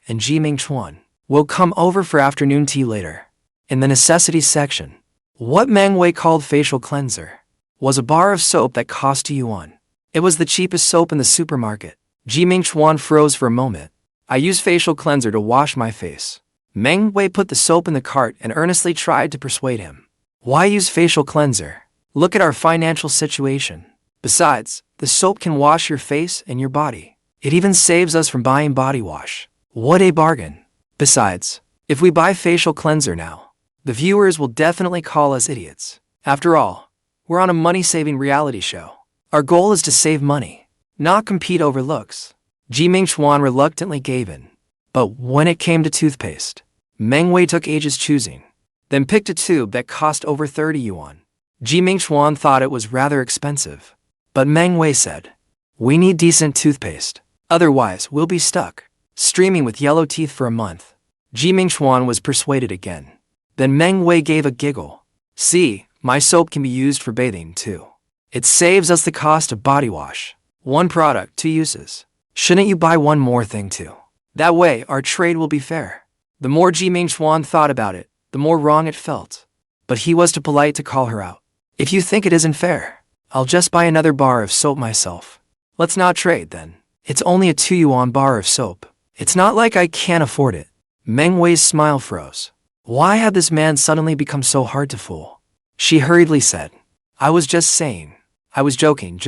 and Yuan will come over for afternoon tea later. In the necessities section, what Meng called facial cleanser was a bar of soap that cost 2 yuan. It was the cheapest soap in the supermarket. Yuan froze for a moment. I used facial cleanser to wash my face. Meng put the soap in the cart and earnestly tried to persuade him. Why use facial cleanser? Look at our financial situation. Besides, the soap can wash your face and your body. It even saves us from buying body wash. What a bargain. Besides, if we buy facial cleanser now, the viewers will definitely call us idiots. After all, we're on a money-saving reality show. Our goal is to save money, not compete over looks. Yuan reluctantly gave in. But when it came to toothpaste, Meng took ages choosing, then picked a tube that cost over 30 yuan. Yuan thought it was rather expensive. But Meng said, "We need decent toothpaste. Otherwise, we'll be stuck, streaming with yellow teeth for a month." Yuan was persuaded again. Then Meng gave a giggle. "See, my soap can be used for bathing too. It saves us the cost of body wash. One product, 2 uses. Shouldn't you buy one more thing too? That way, our trade will be fair." The more Yuan thought about it, the more wrong it felt. But he was too polite to call her out. "If you think it isn't fair, I'll just buy another bar of soap myself. Let's not trade then. It's only a 2 yuan bar of soap. It's not like I can't afford it." Meng smile froze. Why had this man suddenly become so hard to fool? She hurriedly said, "I was just saying. I was joking.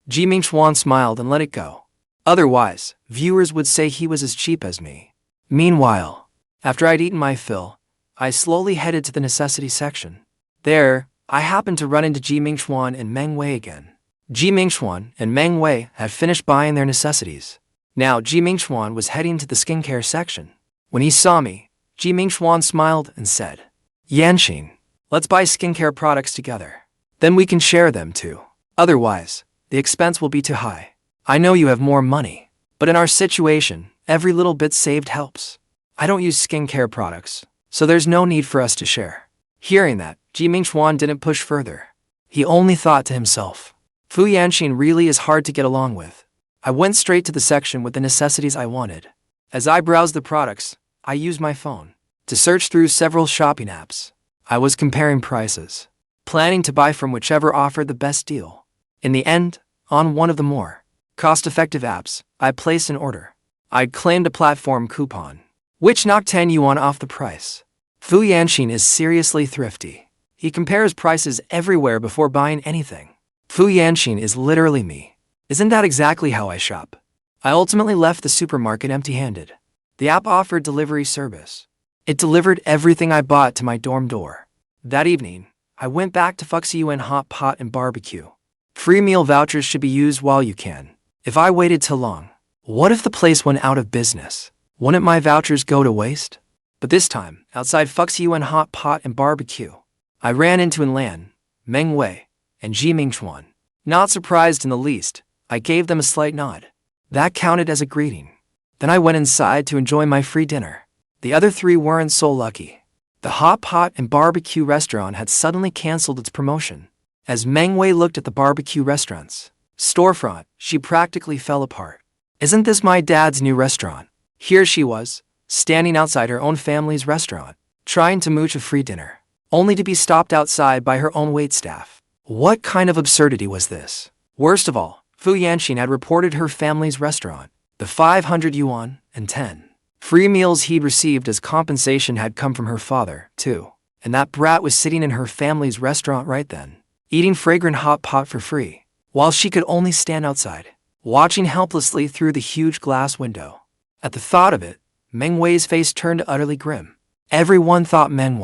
Yuan smiled and let it go. Otherwise, viewers would say he was as cheap as me. Meanwhile, after I'd eaten my fill, I slowly headed to the necessity section. There, I happened to run into Yuan and Meng again. Yuan and Meng had finished buying their necessities. Now Yuan was heading to the skincare section. When he saw me, Yuan smiled and said, "Yansheng, let's buy skincare products together. Then we can share them too. Otherwise, the expense will be too high. I know you have more money, but in our situation, every little bit saved helps. I don't use skincare products, so there's no need for us to share." Hearing that, Yuan didn't push further. He only thought to himself, Yansheng really is hard to get along with. I went straight to the section with the necessities I wanted. As I browsed the products, I used my phone to search through several shopping apps. I was comparing prices, planning to buy from whichever offered the best deal. In the end, on one of the more cost-effective apps, I placed an order. I'd claimed a platform coupon, which knocked 10 yuan off the price. Yansheng is seriously thrifty. He compares prices everywhere before buying anything. Yansheng is literally me. Isn't that exactly how I shop? I ultimately left the supermarket empty-handed. The app offered delivery service. It delivered everything I bought to my dorm door. That evening, I went back to Fuxiyuan Hotpot and barbecue. Free meal vouchers should be used while you can. If I waited too long, what if the place went out of business? Wouldn't my vouchers go to waste? But this time, outside Fuxiyuan Hotpot and barbecue, I ran into Lan, Meng and Yuan. Not surprised in the least, I gave them a slight nod. That counted as a greeting. Then I went inside to enjoy my free dinner. The other 3 weren't so lucky. The Hotpot and barbecue restaurant had suddenly canceled its promotion. As Meng looked at the barbecue restaurant's storefront, she practically fell apart. Isn't this my dad's new restaurant? Here she was, standing outside her own family's restaurant, trying to mooch a free dinner, only to be stopped outside by her own waitstaff. What kind of absurdity was this? Worst of all, Yansheng had reported her family's restaurant. The 500 yuan and 10 free meals he'd received as compensation had come from her father, too. And that brat was sitting in her family's restaurant right then, eating fragrant hot pot for free, while she could only stand outside, watching helplessly through the huge glass window. At the thought of it, Meng face turned utterly grim. Everyone thought Meng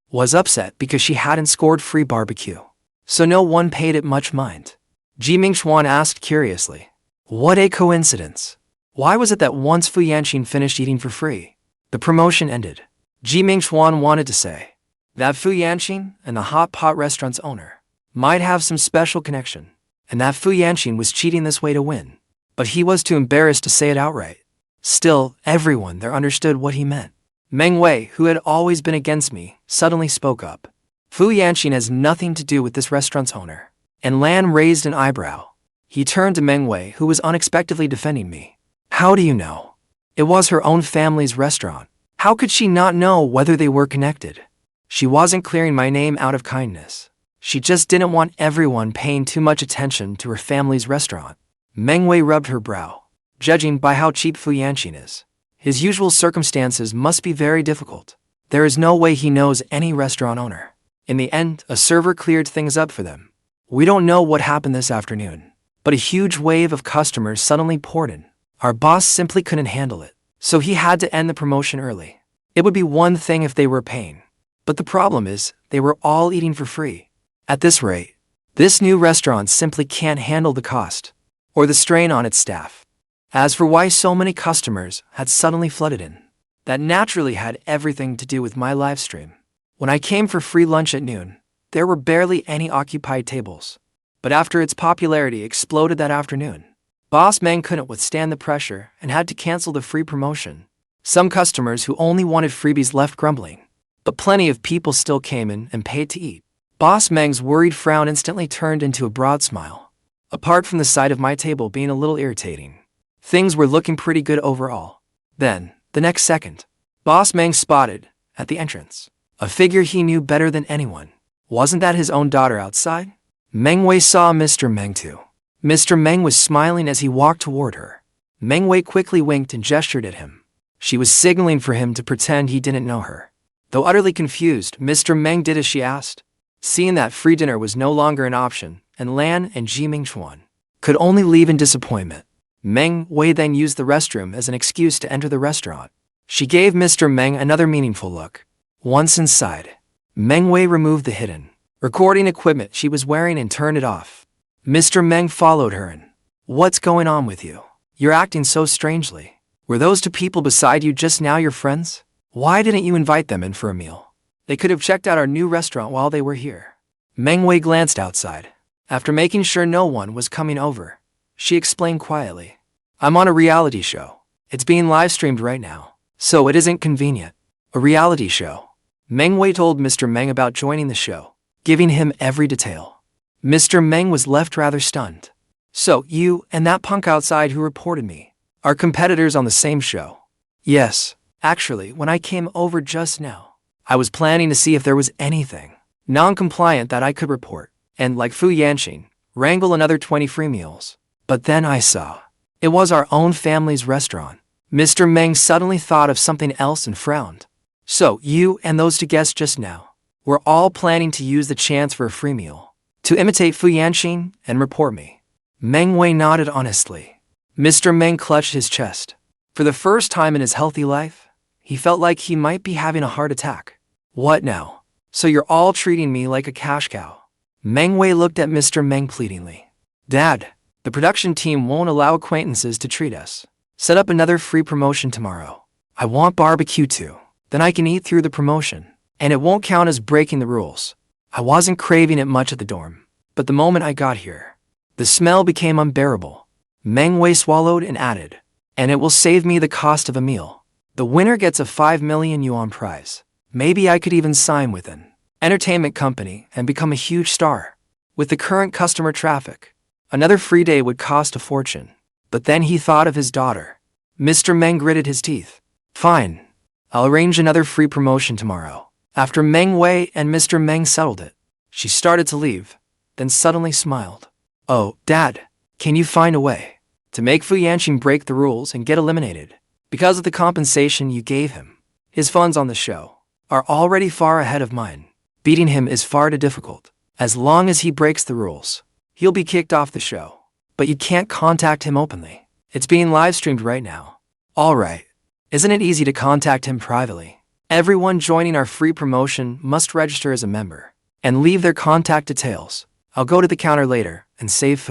was upset because she hadn't scored free barbecue, so no one paid it much mind. Yuan asked curiously, "What a coincidence. Why was it that once Yansheng finished eating for free, the promotion ended? Yuan wanted to say that Yansheng and the Hotpot restaurant's owner might have some special connection, and that Yansheng was cheating this way to win. But he was too embarrassed to say it outright. Still, everyone there understood what he meant. Meng, who had always been against me, suddenly spoke up. Yansheng has nothing to do with this restaurant's owner. And Lan raised an eyebrow. He turned to Meng, who was unexpectedly defending me. How do you know? It was her own family's restaurant. How could she not know whether they were connected? She wasn't clearing my name out of kindness. She just didn't want everyone paying too much attention to her family's restaurant. Meng rubbed her brow. Judging by how cheap Yansheng is, his usual circumstances must be very difficult. There is no way he knows any restaurant owner. In the end, a server cleared things up for them. We don't know what happened this afternoon, but a huge wave of customers suddenly poured in. Our boss simply couldn't handle it, so he had to end the promotion early. It would be one thing if they were paying, but the problem is they were all eating for free. At this rate, this new restaurant simply can't handle the cost or the strain on its staff. As for why so many customers had suddenly flooded in, that naturally had everything to do with my live stream. When I came for free lunch at noon, there were barely any occupied tables. But after its popularity exploded that afternoon, Boss Meng couldn't withstand the pressure and had to cancel the free promotion. Some customers who only wanted freebies left grumbling, but plenty of people still came in and paid to eat. Boss Meng's worried frown instantly turned into a broad smile. Apart from the sight of my table being a little irritating, things were looking pretty good overall. Then, the next second, Boss Meng spotted, at the entrance, a figure he knew better than anyone. Wasn't that his own daughter outside? Meng saw Mr. Meng too. Mr. Meng was smiling as he walked toward her. Meng quickly winked and gestured at him. She was signaling for him to pretend he didn't know her. Though utterly confused, Mr. Meng did as she asked. Seeing that free dinner was no longer an option, and Lan and Yuan could only leave in disappointment, Meng then used the restroom as an excuse to enter the restaurant. She gave Mr. Meng another meaningful look. Once inside, Meng removed the hidden recording equipment she was wearing and turned it off. Mr. Meng followed her in. What's going on with you? You're acting so strangely. Were those two people beside you just now your friends? Why didn't you invite them in for a meal? They could have checked out our new restaurant while they were here. Meng glanced outside. After making sure no one was coming over, she explained quietly. I'm on a reality show. It's being live streamed right now, so it isn't convenient. A reality show. Meng told Mr. Meng about joining the show, giving him every detail. Mr. Meng was left rather stunned. So, you and that punk outside who reported me are competitors on the same show? Yes. Actually, when I came over just now, I was planning to see if there was anything non-compliant that I could report, and like Yansheng, wrangle another 20 free meals. But then I saw. It was our own family's restaurant. Mr. Meng suddenly thought of something else and frowned. So, you and those two guests just now were all planning to use the chance for a free meal to imitate Yansheng and report me. Meng nodded honestly. Mr. Meng clutched his chest. For the first time in his healthy life, he felt like he might be having a heart attack. What now? So you're all treating me like a cash cow? Meng looked at Mr. Meng pleadingly. Dad, the production team won't allow acquaintances to treat us. Set up another free promotion tomorrow. I want barbecue too. Then I can eat through the promotion, and it won't count as breaking the rules. I wasn't craving it much at the dorm, but the moment I got here, the smell became unbearable. Meng swallowed and added, and it will save me the cost of a meal. The winner gets a 5 million yuan prize. Maybe I could even sign with an entertainment company and become a huge star. With the current customer traffic, another free day would cost a fortune. But then he thought of his daughter. Mr. Meng gritted his teeth. Fine. I'll arrange another free promotion tomorrow. After Meng and Mr. Meng settled it, she started to leave, then suddenly smiled. Oh, Dad, can you find a way to make Yansheng break the rules and get eliminated? Because of the compensation you gave him, his funds on the show are already far ahead of mine. Beating him is far too difficult. As long as he breaks the rules, he'll be kicked off the show. But you can't contact him openly. It's being live streamed right now. All right. Isn't it easy to contact him privately? Everyone joining our free promotion must register as a member and leave their contact details. I'll go to the counter later and save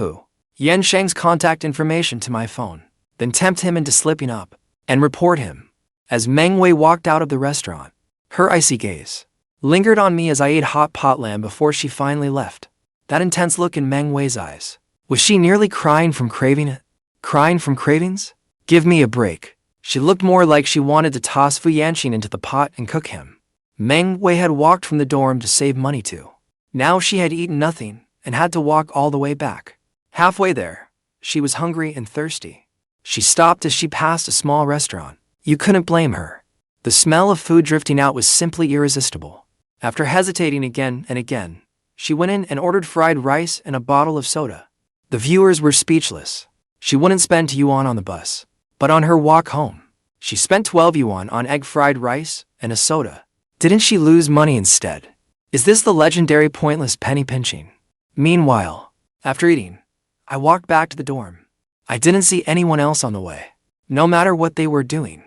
Yansheng's contact information to my phone. then tempt him into slipping up, and report him. As Meng Wei walked out of the restaurant, her icy gaze lingered on me as I ate hot pot lamb before she finally left. That intense look in Meng Wei's eyes. Was she nearly crying from craving it? Crying from cravings? Give me a break. She looked more like she wanted to toss Yansheng into the pot and cook him. Meng Wei had walked from the dorm to save money too. Now she had eaten nothing and had to walk all the way back. Halfway there, she was hungry and thirsty. She stopped as she passed a small restaurant. You couldn't blame her. The smell of food drifting out was simply irresistible. After hesitating again and again, she went in and ordered fried rice and a bottle of soda. The viewers were speechless. She wouldn't spend 2 yuan on the bus, but on her walk home, she spent 12 yuan on egg fried rice and a soda. Didn't she lose money instead? Is this the legendary pointless penny pinching? Meanwhile, after eating, I walked back to the dorm. I didn't see anyone else on the way, no matter what they were doing.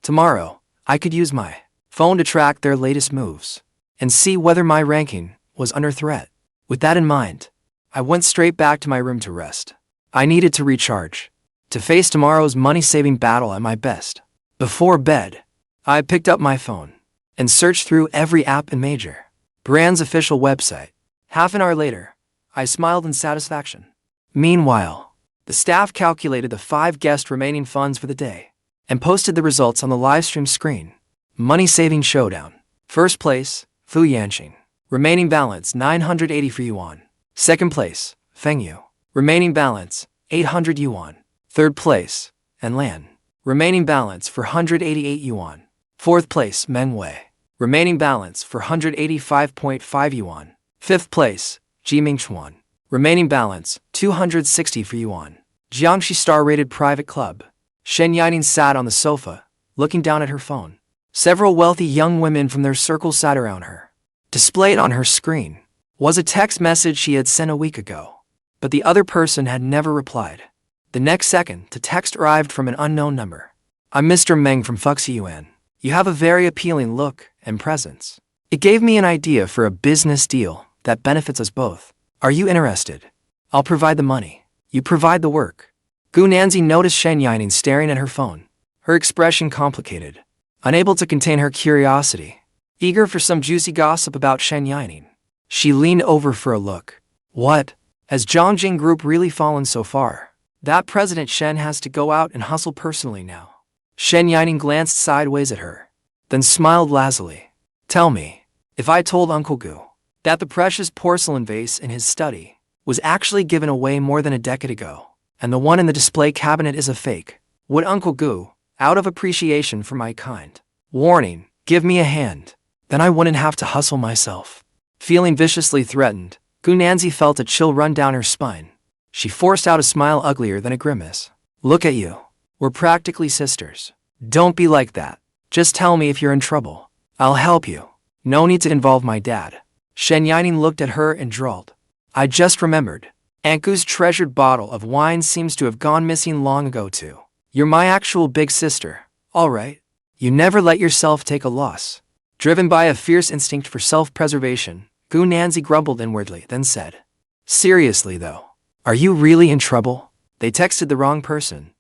Tomorrow, I could use my phone to track their latest moves and see whether my ranking was under threat. With that in mind, I went straight back to my room to rest. I needed to recharge, to face tomorrow's money-saving battle at my best. Before bed, I picked up my phone and searched through every app and major brand's official website. Half an hour later, I smiled in satisfaction. Meanwhile, the staff calculated the 5 guest remaining funds for the day and posted the results on the livestream screen. Money-saving showdown. First place, Yansheng. Remaining balance 984 yuan. Second place, Feng. Remaining balance 800 yuan. Third place, Lan. Remaining balance 488 yuan. Fourth place, Meng Wei. Remaining balance 485.5 yuan. Fifth place, Yining. Remaining balance 264 yuan. Jiangxi star-rated private club. Shen Yining sat on the sofa, looking down at her phone. Several wealthy young women from their circle sat around her. Displayed on her screen was a text message she had sent a week ago, but the other person had never replied. The next second, the text arrived from an unknown number. I'm Mr. Meng from Fuxiyuan. You have a very appealing look and presence. It gave me an idea for a business deal that benefits us both. Are you interested? I'll provide the money. You provide the work. Gu Nanzi noticed Shen Yining staring at her phone, her expression complicated, unable to contain her curiosity, eager for some juicy gossip about Shen Yining. She leaned over for a look. What? Has Zhongjing Group really fallen so far? That President Shen has to go out and hustle personally now. Shen Yining glanced sideways at her, then smiled lazily. Tell me, if I told Uncle Gu that the precious porcelain vase in his study was actually given away more than a decade ago, and the one in the display cabinet is a fake, would Uncle Gu, out of appreciation for my kind warning, give me a hand? Then I wouldn't have to hustle myself. Feeling viciously threatened, Gu Nanzi felt a chill run down her spine. She forced out a smile uglier than a grimace. Look at you. We're practically sisters. Don't be like that. Just tell me if you're in trouble. I'll help you. No need to involve my dad. Shen Yining looked at her and drawled. I just remembered. Aunt Gu's treasured bottle of wine seems to have gone missing long ago too. You're my actual big sister, all right? You never let yourself take a loss. Driven by a fierce instinct for self-preservation, Gu Nanzi grumbled inwardly, then said, Seriously though, are you really in trouble? They texted the wrong person.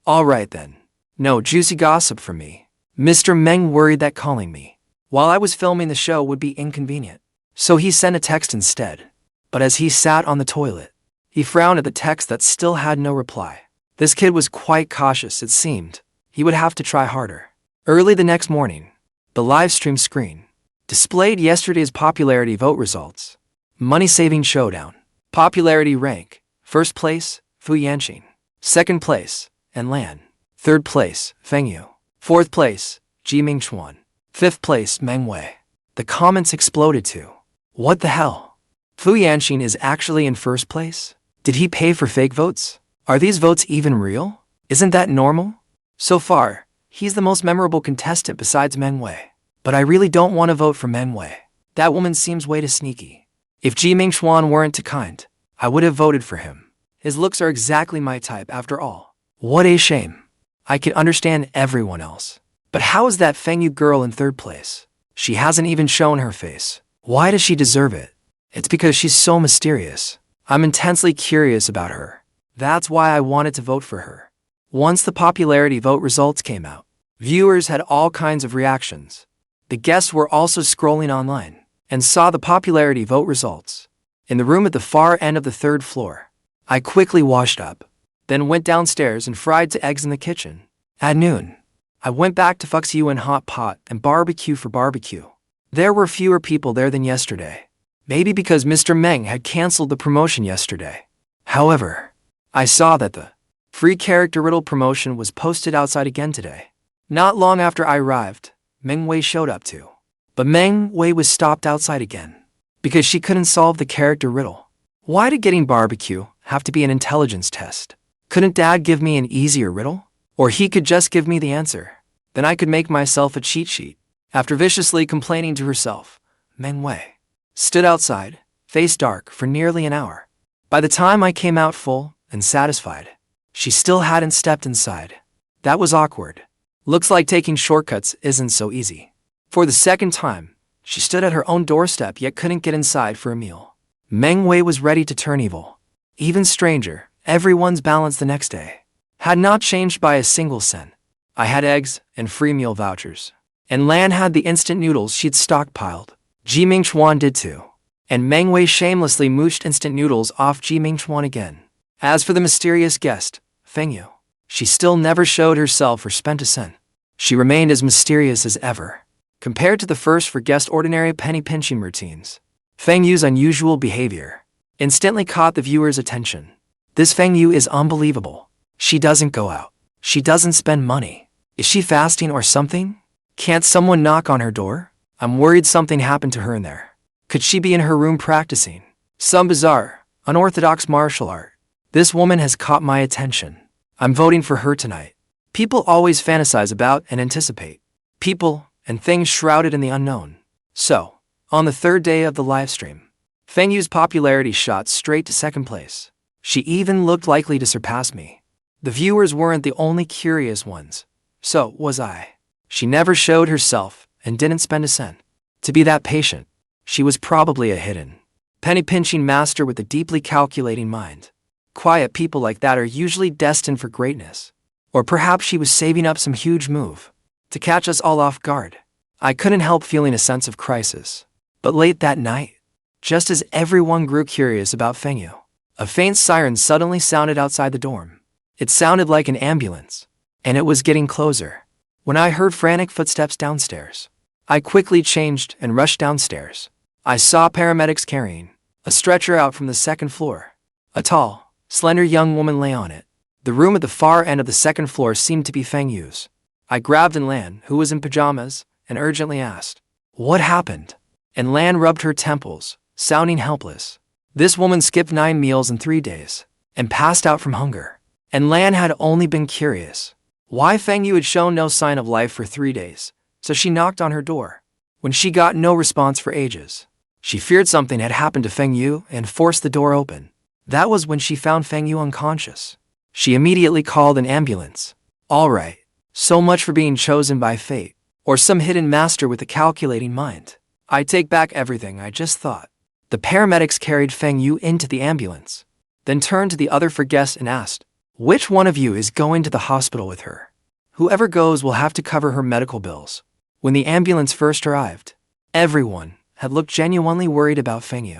All right then. No juicy gossip from me. Mr. Meng worried that calling me while I was filming the show would be inconvenient, so he sent a text instead. But as he sat on the toilet, he frowned at the text that still had no reply. This kid was quite cautious, it seemed. He would have to try harder. Early the next morning, the livestream screen displayed yesterday's popularity vote results. Money-saving showdown. Popularity rank. First place, Yansheng. Second place, Lan. Third place, Feng. Fourth place, Yining. Fifth place, Meng Wei. The comments exploded too. What the hell? Yansheng is actually in first place? Did he pay for fake votes? Are these votes even real? Isn't that normal? So far, he's the most memorable contestant besides Meng Wei. But I really don't want to vote for Meng Wei. That woman seems way too sneaky. If Yining weren't too kind, I would have voted for him. His looks are exactly my type after all. What a shame. I can understand everyone else. But how is that Feng girl in third place? She hasn't even shown her face. Why does she deserve it? It's because she's so mysterious. I'm intensely curious about her. That's why I wanted to vote for her. Once the popularity vote results came out, viewers had all kinds of reactions. The guests were also scrolling online and saw the popularity vote results. In the room at the far end of the 3rd floor, I quickly washed up, then went downstairs and fried 2 eggs in the kitchen. At noon, I went back to Fuxiyuan Hotpot and barbecue for barbecue. There were fewer people there than yesterday, maybe because Mr. Meng had cancelled the promotion yesterday. However, I saw that the free character riddle promotion was posted outside again today. Not long after I arrived, Meng Wei showed up too. But Meng Wei was stopped outside again because she couldn't solve the character riddle. Why did getting barbecue have to be an intelligence test? Couldn't Dad give me an easier riddle? Or he could just give me the answer. Then I could make myself a cheat sheet. After viciously complaining to herself, Meng Wei stood outside, face dark, for nearly an hour. By the time I came out full and satisfied, she still hadn't stepped inside. That was awkward. Looks like taking shortcuts isn't so easy. For the 2nd time, she stood at her own doorstep yet couldn't get inside for a meal. Meng Wei was ready to turn evil. Even stranger, everyone's balance the next day had not changed by a single cent. I had eggs and free meal vouchers. And Lan had the instant noodles she'd stockpiled. Yuan did too. And Meng Wei shamelessly mooched instant noodles off Yuan again. As for the mysterious guest, Feng, she still never showed herself or spent a cent. She remained as mysterious as ever. Compared to the first for guest ordinary penny pinching routines, Feng's unusual behavior instantly caught the viewer's attention. This Feng is unbelievable. She doesn't go out. She doesn't spend money. Is she fasting or something? Can't someone knock on her door? I'm worried something happened to her in there. Could she be in her room practicing some bizarre, unorthodox martial art? This woman has caught my attention. I'm voting for her tonight. People always fantasize about and anticipate people and things shrouded in the unknown. So, on the 3rd day of the livestream, Feng's popularity shot straight to 2nd place. She even looked likely to surpass me. The viewers weren't the only curious ones. So was I. She never showed herself and didn't spend a cent. To be that patient, she was probably a hidden penny-pinching master with a deeply calculating mind. Quiet people like that are usually destined for greatness. Or perhaps she was saving up some huge move to catch us all off guard. I couldn't help feeling a sense of crisis. But late that night, just as everyone grew curious about Feng, a faint siren suddenly sounded outside the dorm. It sounded like an ambulance, and it was getting closer. When I heard frantic footsteps downstairs, I quickly changed and rushed downstairs. I saw paramedics carrying a stretcher out from the 2nd floor. A tall, slender young woman lay on it. The room at the far end of the 2nd floor seemed to be Feng's. I grabbed Lan, who was in pajamas, and urgently asked, "What happened?" And Lan rubbed her temples, sounding helpless. This woman skipped 9 meals in 3 days and passed out from hunger. And Lan had only been curious why Feng had shown no sign of life for 3 days, so she knocked on her door. When she got no response for ages, she feared something had happened to Feng and forced the door open. That was when she found Feng unconscious. She immediately called an ambulance. All right, so much for being chosen by fate, or some hidden master with a calculating mind. I take back everything I just thought. The paramedics carried Feng into the ambulance, then turned to the other 4 guests and asked, "Which one of you is going to the hospital with her? Whoever goes will have to cover her medical bills." When the ambulance first arrived, everyone had looked genuinely worried about Feng.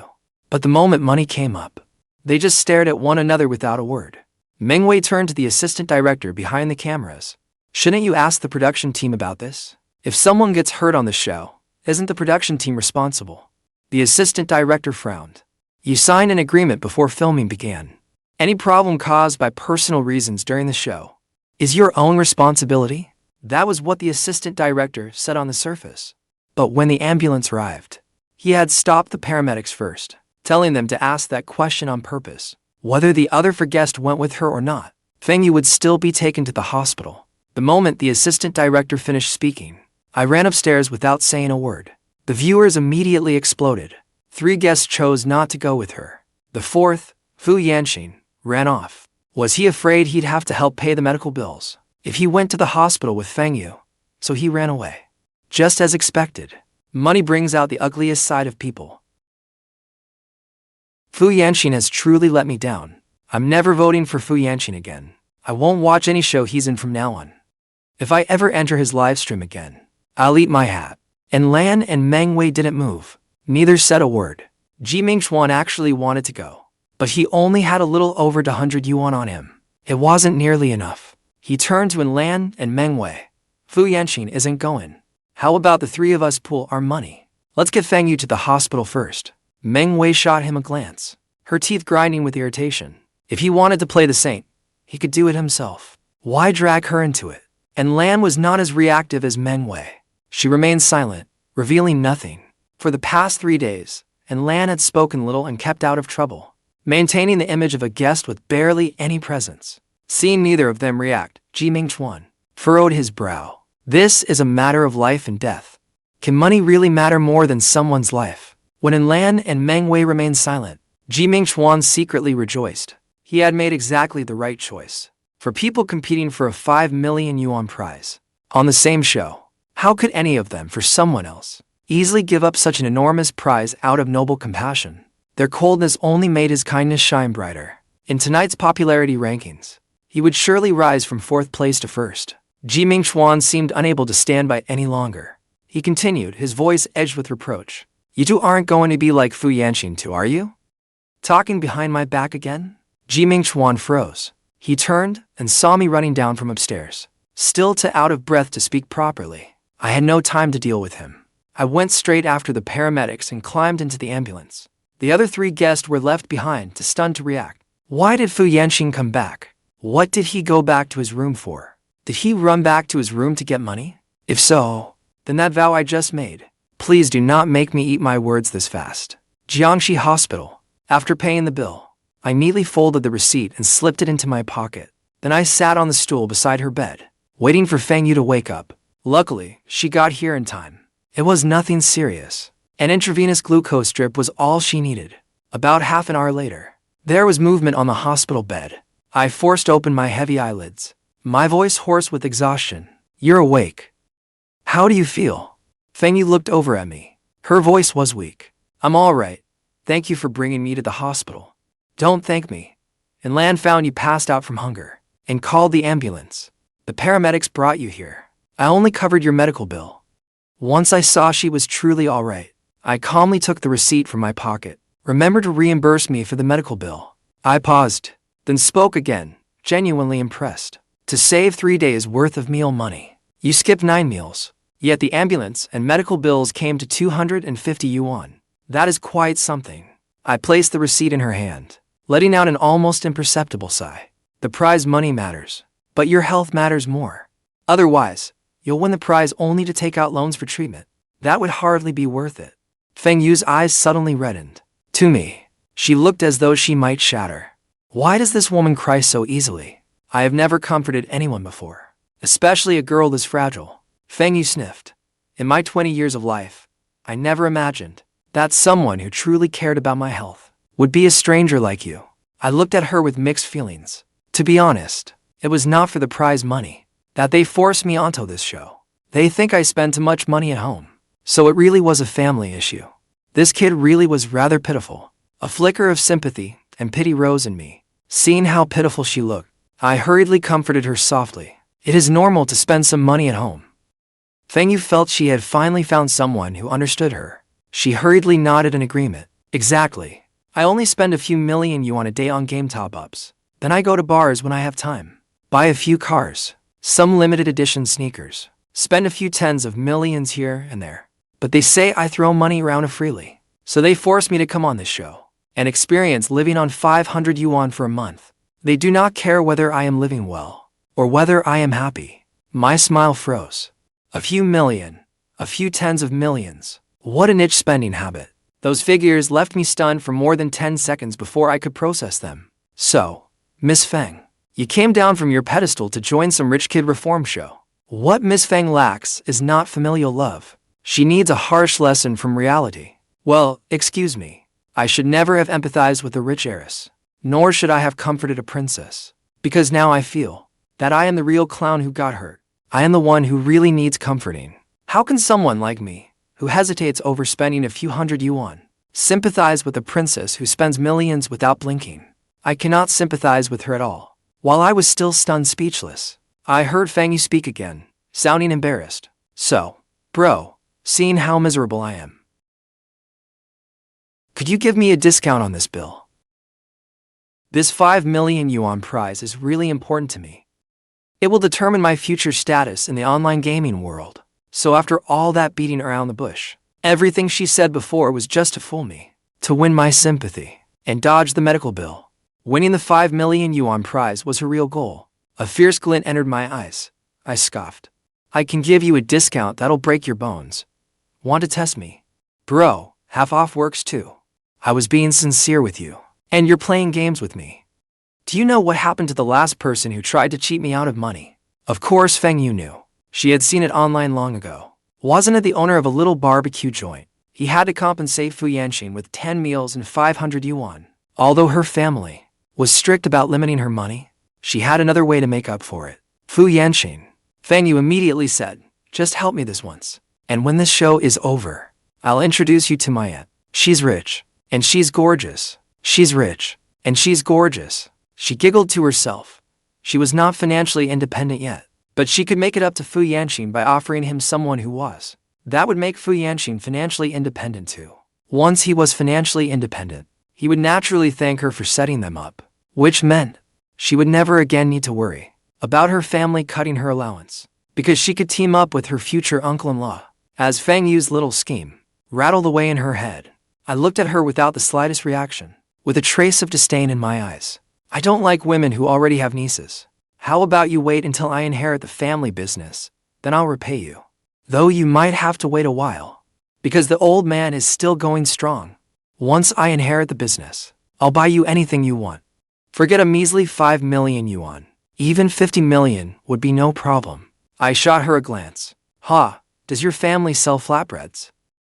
But the moment money came up, they just stared at one another without a word. Meng Wei turned to the assistant director behind the cameras. "Shouldn't you ask the production team about this? If someone gets hurt on the show, isn't the production team responsible?" The assistant director frowned. "You signed an agreement before filming began. Any problem caused by personal reasons during the show is your own responsibility." That was what the assistant director said on the surface. But when the ambulance arrived, he had stopped the paramedics first, telling them to ask that question on purpose. Whether the other 4 guests went with her or not, Feng would still be taken to the hospital. The moment the assistant director finished speaking, I ran upstairs without saying a word. The viewers immediately exploded. 3 guests chose not to go with her. The 4th, Yansheng, ran off. Was he afraid he'd have to help pay the medical bills if he went to the hospital with Feng? So he ran away. Just as expected, money brings out the ugliest side of people. Yansheng has truly let me down. I'm never voting for Yansheng again. I won't watch any show he's in from now on. If I ever enter his live stream again, I'll eat my hat. And Lan and Meng Wei didn't move. Neither said a word. Yuan actually wanted to go, but he only had a little over 100 yuan on him. It wasn't nearly enough. He turned to Lan and Meng Wei. Yansheng isn't going. How about the three of us pool our money? Let's get Feng Yu to the hospital first. Meng Wei shot him a glance, her teeth grinding with irritation. If he wanted to play the saint, he could do it himself. Why drag her into it? And Lan was not as reactive as Meng Wei. She remained silent, revealing nothing. For the past 3 days, and Lan had spoken little and kept out of trouble, maintaining the image of a guest with barely any presence. Seeing neither of them react, Yuan furrowed his brow. This is a matter of life and death. Can money really matter more than someone's life? When Lan and Meng Wei remained silent, Yuan secretly rejoiced. He had made exactly the right choice. For people competing for a 5 million yuan prize on the same show, how could any of them, for someone else, easily give up such an enormous prize out of noble compassion? Their coldness only made his kindness shine brighter. In tonight's popularity rankings, he would surely rise from 4th place to 1st. Yuan seemed unable to stand by any longer. He continued, his voice edged with reproach. You two aren't going to be like Yansheng too, are you? Talking behind my back again? Yuan froze. He turned and saw me running down from upstairs, still too out of breath to speak properly. I had no time to deal with him. I went straight after the paramedics and climbed into the ambulance. The other 3 guests were left behind, too stunned to react. Why did Yansheng come back? What did he go back to his room for? Did he run back to his room to get money? If so, then that vow I just made. Please do not make me eat my words this fast. Jiangxi Hospital. After paying the bill, I neatly folded the receipt and slipped it into my pocket. Then I sat on the stool beside her bed, waiting for Feng Yu to wake up. Luckily, she got here in time. It was nothing serious. An intravenous glucose drip was all she needed. About half an hour later, there was movement on the hospital bed. I forced open my heavy eyelids, my voice hoarse with exhaustion. You're awake. How do you feel? Feng Yu looked over at me. Her voice was weak. I'm all right. Thank you for bringing me to the hospital. Don't thank me. And Lan found you passed out from hunger and called the ambulance. The paramedics brought you here. I only covered your medical bill. Once I saw she was truly all right, I calmly took the receipt from my pocket. Remember to reimburse me for the medical bill. I paused, then spoke again, genuinely impressed. To save 3 days' worth of meal money, you skipped 9 meals. Yet the ambulance and medical bills came to 250 yuan. That is quite something. I placed the receipt in her hand, letting out an almost imperceptible sigh. The prize money matters, but your health matters more. Otherwise, you'll win the prize only to take out loans for treatment. That would hardly be worth it. Feng Yu's eyes suddenly reddened. To me, she looked as though she might shatter. Why does this woman cry so easily? I have never comforted anyone before, especially a girl this fragile. Feng Yu sniffed. In my 20 years of life, I never imagined that someone who truly cared about my health would be a stranger like you. I looked at her with mixed feelings. To be honest, it was not for the prize money that they forced me onto this show. They think I spend too much money at home, so it really was a family issue. This kid really was rather pitiful. A flicker of sympathy and pity rose in me. Seeing how pitiful she looked, I hurriedly comforted her softly. It is normal to spend some money at home. Feng Yu felt she had finally found someone who understood her. She hurriedly nodded in agreement. Exactly. I only spend a few million yuan a day on game top-ups. Then I go to bars when I have time. Buy a few cars, some limited edition sneakers. Spend a few tens of millions here and there. But they say I throw money around freely. So they force me to come on this show and experience living on 500 yuan for a month. They do not care whether I am living well or whether I am happy. My smile froze. A few million, a few tens of millions. What a niche spending habit. Those figures left me stunned for more than 10 seconds before I could process them. So, Miss Feng, you came down from your pedestal to join some rich kid reform show. What Miss Feng lacks is not familial love. She needs a harsh lesson from reality. Well, excuse me. I should never have empathized with a rich heiress. Nor should I have comforted a princess. Because now I feel that I am the real clown who got hurt. I am the one who really needs comforting. How can someone like me, who hesitates over spending a few hundred yuan, sympathize with a princess who spends millions without blinking? I cannot sympathize with her at all. While I was still stunned speechless, I heard Feng Yu speak again, sounding embarrassed. So, bro, seeing how miserable I am, could you give me a discount on this bill? This 5 million yuan prize is really important to me. It will determine my future status in the online gaming world. So after all that beating around the bush, everything she said before was just to fool me, to win my sympathy, and dodge the medical bill. Winning the 5 million yuan prize was her real goal. A fierce glint entered my eyes. I scoffed. I can give you a discount that'll break your bones. Want to test me? Bro, half off works too. I was being sincere with you, and you're playing games with me. Do you know what happened to the last person who tried to cheat me out of money? Of course Feng Yu knew. She had seen it online long ago. Wasn't it the owner of a little barbecue joint? He had to compensate Yansheng with 10 meals and 500 yuan. Although her family was strict about limiting her money, she had another way to make up for it. Yansheng. Feng Yu immediately said, just help me this once. And when this show is over, I'll introduce you to my aunt. She's rich. And she's gorgeous. She's rich. And she's gorgeous. She giggled to herself. She was not financially independent yet, but she could make it up to Yansheng by offering him someone who was. That would make Yansheng financially independent too. Once he was financially independent, he would naturally thank her for setting them up, which meant she would never again need to worry about her family cutting her allowance, because she could team up with her future uncle-in-law. As Feng Yu's little scheme rattled away in her head, I looked at her without the slightest reaction, with a trace of disdain in my eyes. I don't like women who already have nieces. How about you wait until I inherit the family business, then I'll repay you. Though you might have to wait a while, because the old man is still going strong. Once I inherit the business, I'll buy you anything you want. Forget a measly 5 million yuan. Even 50 million would be no problem. I shot her a glance. Ha, does your family sell flatbreads?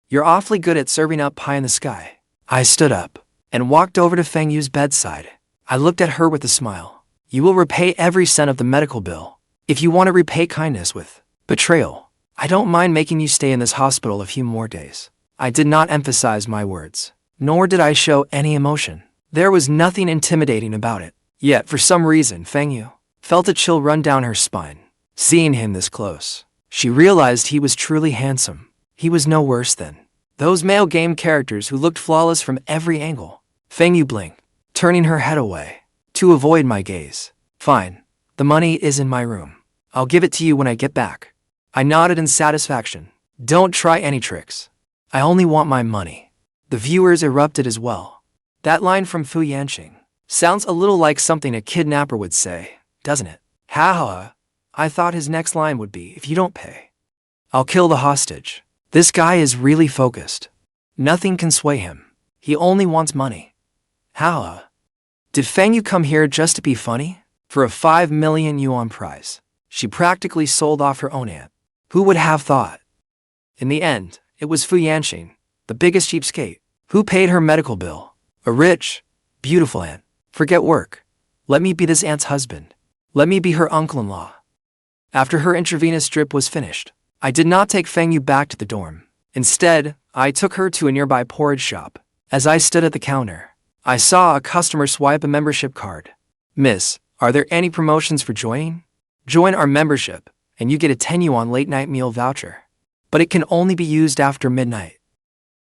You're awfully good at serving up pie in the sky. I stood up and walked over to Feng Yu's bedside. I looked at her with a smile. You will repay every cent of the medical bill. If you want to repay kindness with betrayal, I don't mind making you stay in this hospital a few more days. I did not emphasize my words, nor did I show any emotion. There was nothing intimidating about it. Yet, for some reason, Feng Yu felt a chill run down her spine. Seeing him this close, she realized he was truly handsome. He was no worse than those male game characters who looked flawless from every angle. Feng Yu blinked, turning her head away to avoid my gaze. Fine, the money is in my room. I'll give it to you when I get back. I nodded in satisfaction. Don't try any tricks. I only want my money. The viewers erupted as well. That line from Yansheng sounds a little like something a kidnapper would say, doesn't it? Ha ha. I thought his next line would be, if you don't pay, I'll kill the hostage. This guy is really focused. Nothing can sway him. He only wants money. Ha. Did Feng Yu come here just to be funny? For a 5 million yuan prize, she practically sold off her own aunt. Who would have thought? In the end, it was Yansheng, the biggest cheapskate, who paid her medical bill. A rich, beautiful aunt. Forget work. Let me be this aunt's husband. Let me be her uncle-in-law. After her intravenous drip was finished, I did not take Feng Yu back to the dorm. Instead, I took her to a nearby porridge shop. As I stood at the counter, I saw a customer swipe a membership card. Miss, are there any promotions for joining? Join our membership, and you get a 10 yuan late-night meal voucher. But it can only be used after midnight.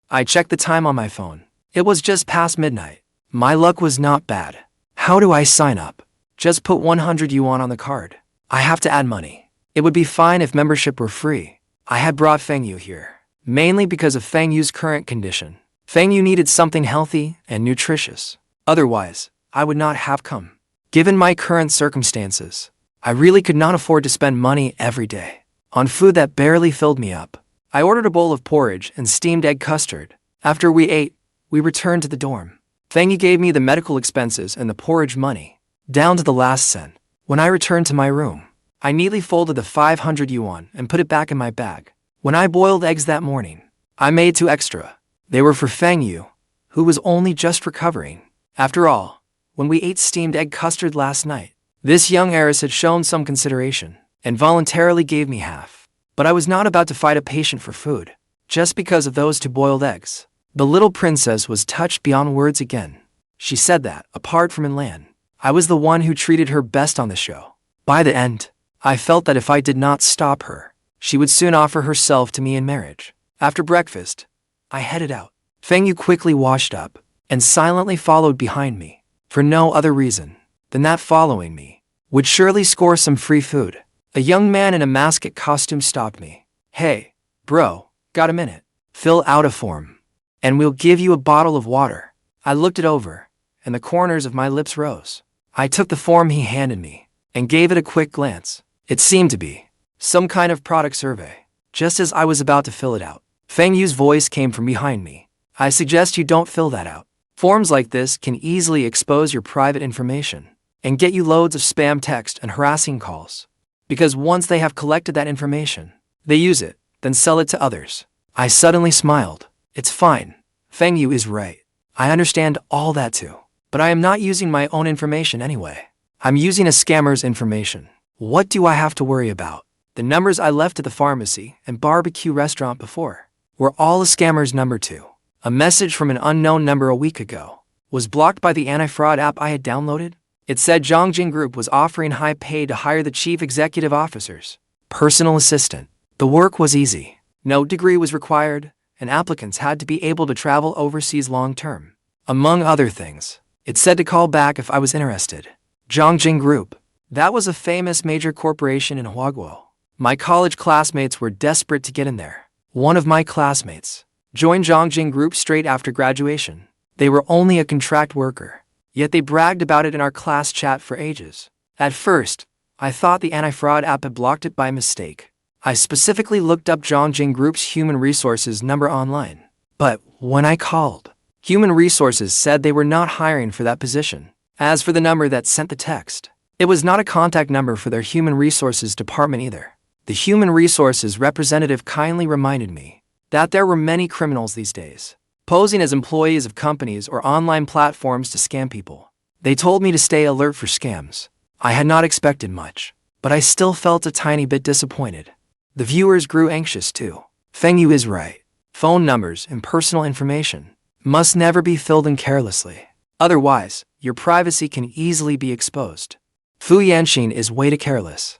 I checked the time on my phone. It was just past midnight. My luck was not bad. How do I sign up? Just put 100 yuan on the card. I have to add money. It would be fine if membership were free. I had brought Feng Yu here, mainly because of Feng Yu's current condition. Feng Yu needed something healthy and nutritious. Otherwise, I would not have come. Given my current circumstances, I really could not afford to spend money every day on food that barely filled me up. I ordered a bowl of porridge and steamed egg custard. After we ate, we returned to the dorm. Feng Yu gave me the medical expenses and the porridge money, down to the last cent. When I returned to my room, I neatly folded the 500 yuan and put it back in my bag. When I boiled eggs that morning, I made 2 extra. They were for Feng Yu, who was only just recovering. After all, when we ate steamed egg custard last night, this young heiress had shown some consideration and voluntarily gave me half. But I was not about to fight a patient for food, just because of those 2 boiled eggs. The little princess was touched beyond words again. She said that, apart from Inlan, I was the one who treated her best on the show. By the end, I felt that if I did not stop her, she would soon offer herself to me in marriage. After breakfast, I headed out. Feng Yu quickly washed up and silently followed behind me, for no other reason than that following me would surely score some free food. A young man in a mascot costume stopped me. "Hey, bro, got a minute? Fill out a form, and we'll give you a bottle of water." I looked it over, and the corners of my lips rose. I took the form he handed me and gave it a quick glance. It seemed to be some kind of product survey. Just as I was about to fill it out, Feng Yu's voice came from behind me. "I suggest you don't fill that out. Forms like this can easily expose your private information and get you loads of spam text and harassing calls. Because once they have collected that information, they use it, then sell it to others." I suddenly smiled. It's fine. Feng Yu is right. I understand all that too. But I am not using my own information anyway. I'm using a scammer's information. What do I have to worry about? The numbers I left at the pharmacy and barbecue restaurant before were all a scammer's number too. A message from an unknown number a week ago was blocked by the anti-fraud app I had downloaded. It said Zhongjing Group was offering high pay to hire the chief executive officer's personal assistant. The work was easy. No degree was required, and applicants had to be able to travel overseas long-term. Among other things, it said to call back if I was interested. Zhongjing Group. That was a famous major corporation in Huaguo. My college classmates were desperate to get in there. One of my classmates joined Zhongjing Group straight after graduation. They were only a contract worker, yet they bragged about it in our class chat for ages. At first, I thought the anti-fraud app had blocked it by mistake. I specifically looked up Zhongjing Group's human resources number online. But when I called, human resources said they were not hiring for that position. As for the number that sent the text, it was not a contact number for their human resources department either. The human resources representative kindly reminded me that there were many criminals these days, posing as employees of companies or online platforms to scam people. They told me to stay alert for scams. I had not expected much, but I still felt a tiny bit disappointed. The viewers grew anxious too. Feng Yu is right. Phone numbers and personal information must never be filled in carelessly. Otherwise, your privacy can easily be exposed. Yansheng is way too careless.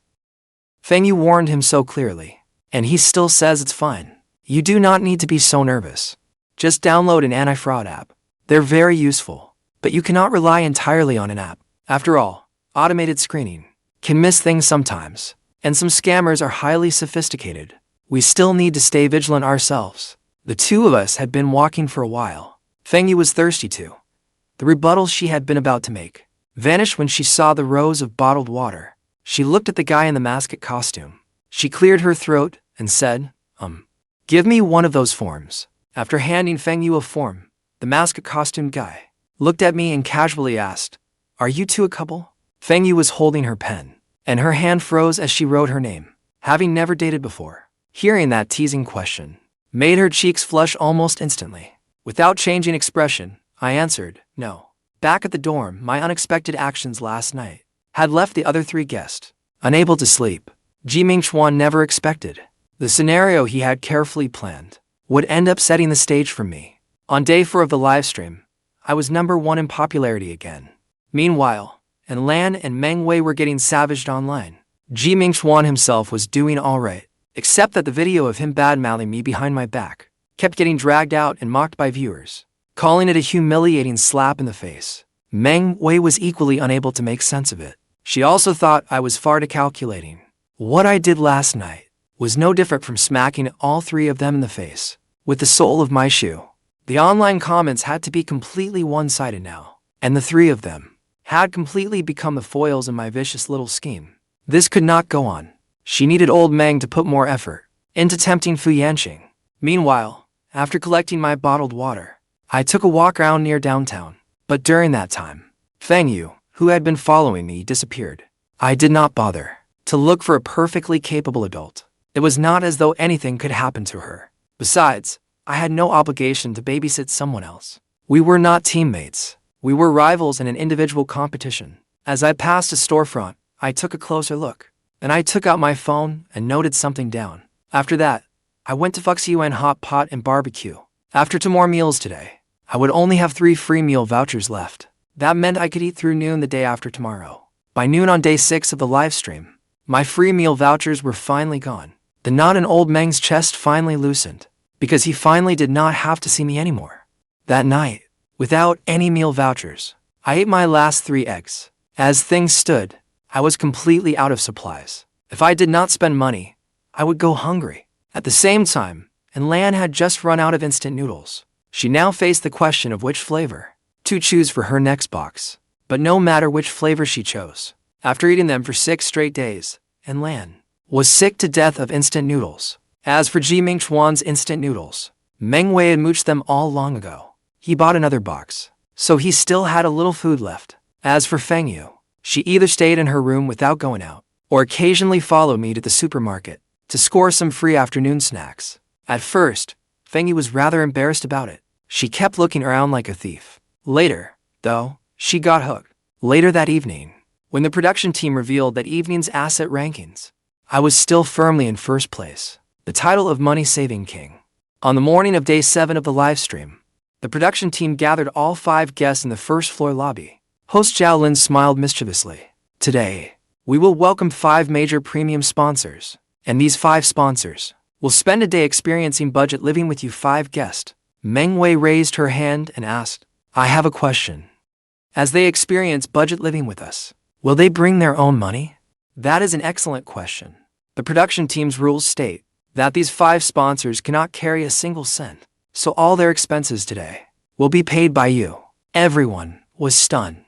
Feng Yu warned him so clearly, and he still says it's fine. You do not need to be so nervous. Just download an anti-fraud app. They're very useful, but you cannot rely entirely on an app. After all, automated screening can miss things sometimes, and some scammers are highly sophisticated. We still need to stay vigilant ourselves. The two of us had been walking for a while. Feng Yu was thirsty too. The rebuttal she had been about to make vanished when she saw the rows of bottled water. She looked at the guy in the mascot costume. She cleared her throat and said, "Give me one of those forms." After handing Feng Yu a form, the mascot costumed guy looked at me and casually asked, "Are you two a couple?" Feng Yu was holding her pen, and her hand froze as she wrote her name. Having never dated before, hearing that teasing question made her cheeks flush almost instantly. Without changing expression, I answered, "No." Back at the dorm, my unexpected actions last night had left the other three guests unable to sleep. Yuan never expected the scenario he had carefully planned would end up setting the stage for me. On day 4 of the livestream, I was #1 in popularity again. Meanwhile, Lan and Meng were getting savaged online. Yuan himself was doing alright, except that the video of him bad-mouthing me behind my back kept getting dragged out and mocked by viewers, calling it a humiliating slap in the face. Meng was equally unable to make sense of it. She also thought I was far too calculating. What I did last night was no different from smacking all three of them in the face with the sole of my shoe. The online comments had to be completely one-sided now, and the three of them had completely become the foils in my vicious little scheme. This could not go on. She needed old Meng to put more effort into tempting Yansheng. Meanwhile, after collecting my bottled water, I took a walk around near downtown. But during that time, Feng Yu, who had been following me, disappeared. I did not bother to look for a perfectly capable adult. It was not as though anything could happen to her. Besides, I had no obligation to babysit someone else. We were not teammates. We were rivals in an individual competition. As I passed a storefront, I took a closer look. Then I took out my phone and noted something down. After that, I went to Fuxiyuan Hotpot and barbecue. After 2 more meals today, I would only have 3 free meal vouchers left. That meant I could eat through noon the day after tomorrow. By noon on day 6 of the live stream, my free meal vouchers were finally gone. The knot in old Meng's chest finally loosened, because he finally did not have to see me anymore. That night, without any meal vouchers, I ate my last 3 eggs. As things stood, I was completely out of supplies. If I did not spend money, I would go hungry. At the same time, and Lan had just run out of instant noodles. She now faced the question of which flavor to choose for her next box. But no matter which flavor she chose, after eating them for 6 straight days, and Lan was sick to death of instant noodles. As for Yuan's instant noodles, Meng Wei had mooched them all long ago. He bought another box, so he still had a little food left. As for Feng, she either stayed in her room without going out, or occasionally followed me to the supermarket to score some free afternoon snacks. At first, Feng was rather embarrassed about it. She kept looking around like a thief. Later, though, she got hooked. Later that evening, when the production team revealed that evening's asset rankings, I was still firmly in first place, the title of Money Saving King. On the morning of day 7 of the live stream, the production team gathered all 5 guests in the first floor lobby. Host Zhao Lin smiled mischievously. Today, we will welcome 5 major premium sponsors, and these 5 sponsors will spend a day experiencing budget living with you 5 guests. Meng Wei raised her hand and asked, I have a question. As they experience budget living with us, will they bring their own money? That is an excellent question. The production team's rules state that these 5 sponsors cannot carry a single cent, so all their expenses today will be paid by you. Everyone was stunned.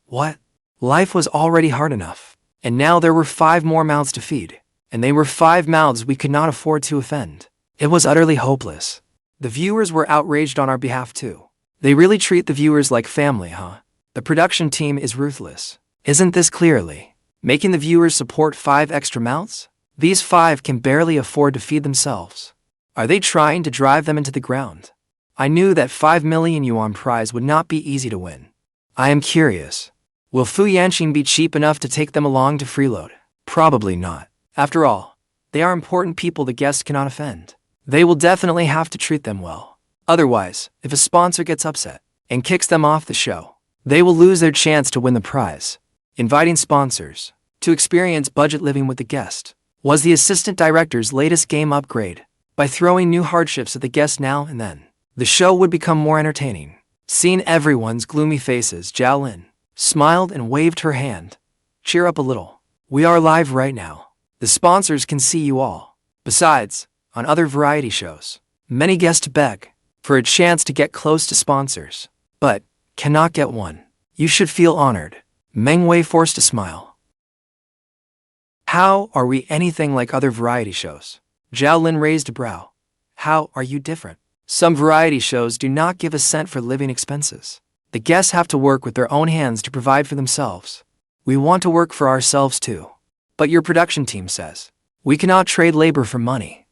What? Life was already hard enough, and now there were 5 more mouths to feed, and they were 5 mouths we could not afford to offend. It was utterly hopeless. The viewers were outraged on our behalf too. They really treat the viewers like family, huh? The production team is ruthless. Isn't this clearly making the viewers support 5 extra mouths? These 5 can barely afford to feed themselves. Are they trying to drive them into the ground? I knew that 5 million yuan prize would not be easy to win. I am curious. Will Yansheng be cheap enough to take them along to freeload? Probably not. After all, they are important people the guests cannot offend. They will definitely have to treat them well. Otherwise, if a sponsor gets upset and kicks them off the show, they will lose their chance to win the prize. Inviting sponsors to experience budget living with the guest was the assistant director's latest game upgrade. By throwing new hardships at the guest now and then, the show would become more entertaining. Seeing everyone's gloomy faces, Zhao Lin smiled and waved her hand. Cheer up a little. We are live right now. The sponsors can see you all. Besides, on other variety shows, many guests beg for a chance to get close to sponsors, but cannot get one. You should feel honored. Meng Wei forced a smile. How are we anything like other variety shows? Zhao Lin raised a brow. How are you different? Some variety shows do not give a cent for living expenses. The guests have to work with their own hands to provide for themselves. We want to work for ourselves too. But your production team says, we cannot trade labor for money.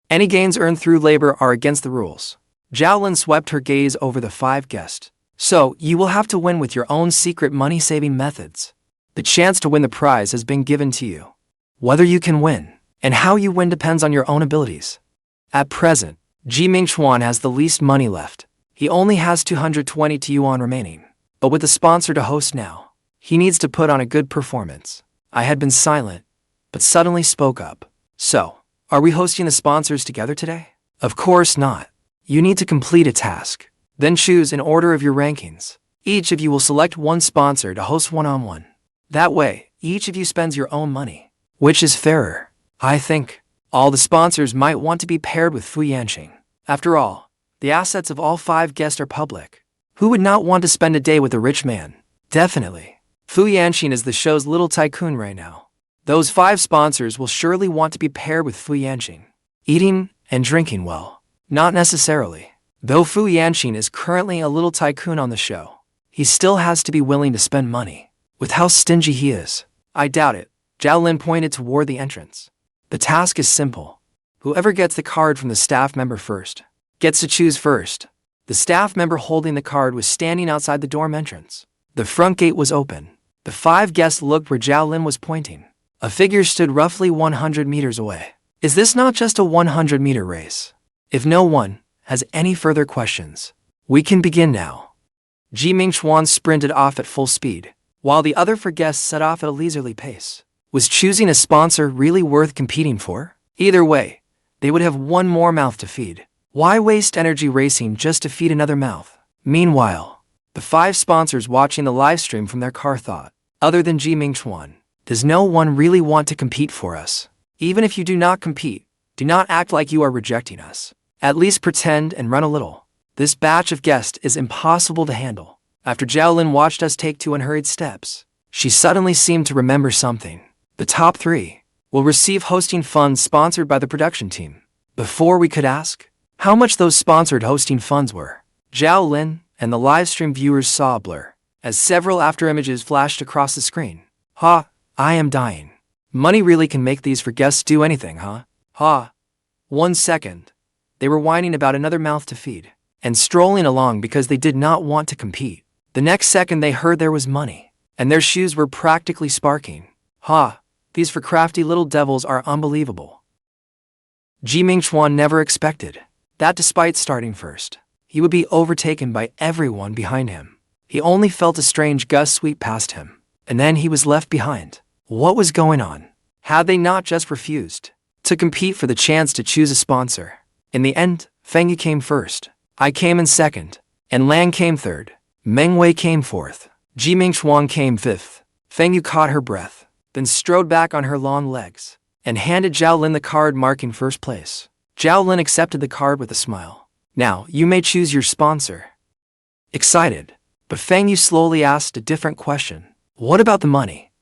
Any gains earned through labor are against the rules. Zhao Lin swept her gaze over the 5 guests. So, you will have to win with your own secret money-saving methods. The chance to win the prize has been given to you. Whether you can win and how you win depends on your own abilities. At present, Fuxiyuan has the least money left. He only has 222 yuan remaining. But with a sponsor to host now, he needs to put on a good performance. I had been silent, but suddenly spoke up. So, are we hosting the sponsors together today? Of course not. You need to complete a task. Then choose in order of your rankings. Each of you will select one sponsor to host one-on-one. That way, each of you spends your own money. Which is fairer? I think all the sponsors might want to be paired with Yansheng. After all, the assets of all 5 guests are public. Who would not want to spend a day with a rich man? Definitely. Yansheng is the show's little tycoon right now. Those 5 sponsors will surely want to be paired with Yansheng. Eating and drinking well. Not necessarily. Though Yansheng is currently a little tycoon on the show, he still has to be willing to spend money. With how stingy he is, I doubt it. Zhao Lin pointed toward the entrance. The task is simple. Whoever gets the card from the staff member first gets to choose first. The staff member holding the card was standing outside the dorm entrance. The front gate was open. The 5 guests looked where Zhao Lin was pointing. A figure stood roughly 100 meters away. Is this not just a 100-meter race? If no one has any further questions, we can begin now. Yuan sprinted off at full speed, while the other four guests set off at a leisurely pace. Was choosing a sponsor really worth competing for? Either way, they would have one more mouth to feed. Why waste energy racing just to feed another mouth? Meanwhile, the 5 sponsors watching the live stream from their car thought, other than Yuan, does no one really want to compete for us? Even if you do not compete, do not act like you are rejecting us. At least pretend and run a little. This batch of guests is impossible to handle. After Zhaolin watched us take 2 unhurried steps, she suddenly seemed to remember something. The top 3 will receive hosting funds sponsored by the production team. Before we could ask how much those sponsored hosting funds were, Zhaolin and the livestream viewers saw a blur as several afterimages flashed across the screen. Ha, I am dying. Money really can make these for guests do anything, huh? Ha. 1 second. They were whining about another mouth to feed and strolling along because they did not want to compete. The next second they heard there was money, and their shoes were practically sparking. Ha, these for crafty little devils are unbelievable. Yuan never expected that despite starting first, he would be overtaken by everyone behind him. He only felt a strange gust sweep past him, and then he was left behind. What was going on? Had they not just refused to compete for the chance to choose a sponsor? In the end, Feng came first, I came in second, and Lan came third. Meng came fourth. Yuan came fifth. Feng caught her breath, then strode back on her long legs, and handed Zhaolin the card marking first place. Zhaolin accepted the card with a smile. Now, you may choose your sponsor. Excited, but Feng slowly asked a different question. What about the money?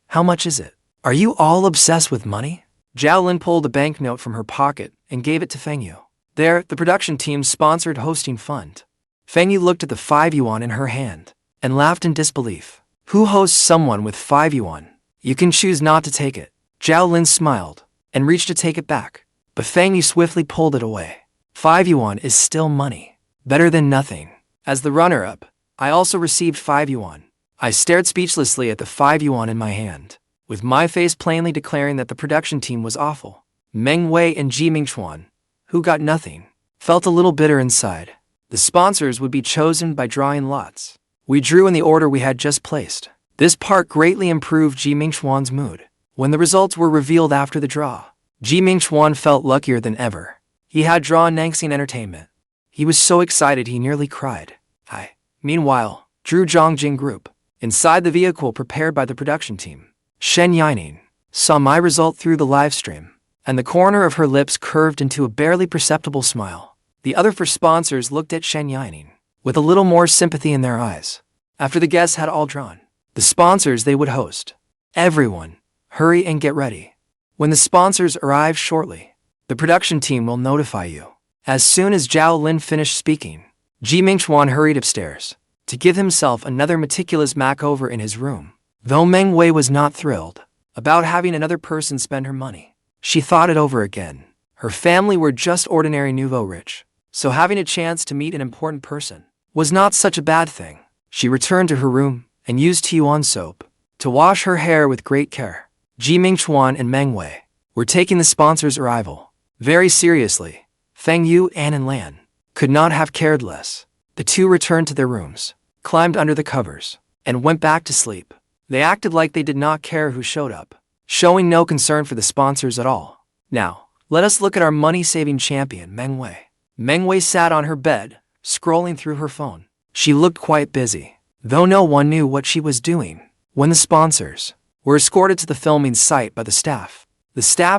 How much is it? Are you all obsessed with money? Zhaolin pulled a banknote from her pocket and gave it to Feng. There, the production team's sponsored hosting fund. Feng looked at the 5 yuan in her hand and laughed in disbelief. Who hosts someone with 5 yuan? You can choose not to take it. Zhaolin smiled and reached to take it back, but Feng swiftly pulled it away. 5 yuan is still money. Better than nothing. As the runner-up, I also received 5 yuan. I stared speechlessly at the 5 yuan in my hand, with my face plainly declaring that the production team was awful. Meng and Yuan, who got nothing, felt a little bitter inside. The sponsors would be chosen by drawing lots. We drew in the order we had just placed. This part greatly improved Yuan's mood. When the results were revealed after the draw, Yuan felt luckier than ever. He had drawn Yansheng Entertainment. He was so excited he nearly cried. Meanwhile, drew Zhongjing Group. Inside the vehicle prepared by the production team, Shen Yining saw my result through the live stream, and the corner of her lips curved into a barely perceptible smile. The other 4 sponsors looked at Shen Yining with a little more sympathy in their eyes. After the guests had all drawn the sponsors they would host, everyone, hurry and get ready. When the sponsors arrive shortly, the production team will notify you. As soon as Zhaolin finished speaking, Yuan hurried upstairs to give himself another meticulous makeover in his room. Though Meng was not thrilled about having another person spend her money, she thought it over again. Her family were just ordinary nouveau rich, so having a chance to meet an important person was not such a bad thing. She returned to her room and used Yuan soap to wash her hair with great care. Yuan and Meng were taking the sponsor's arrival very seriously. Feng Yuan and Lan could not have cared less. The 2 returned to their rooms, climbed under the covers, and went back to sleep. They acted like they did not care who showed up, showing no concern for the sponsors at all. Now, let us look at our money-saving champion, Meng Wei. Meng Wei sat on her bed, scrolling through her phone. She looked quite busy, though no one knew what she was doing. When the sponsors were escorted to the filming site by the staff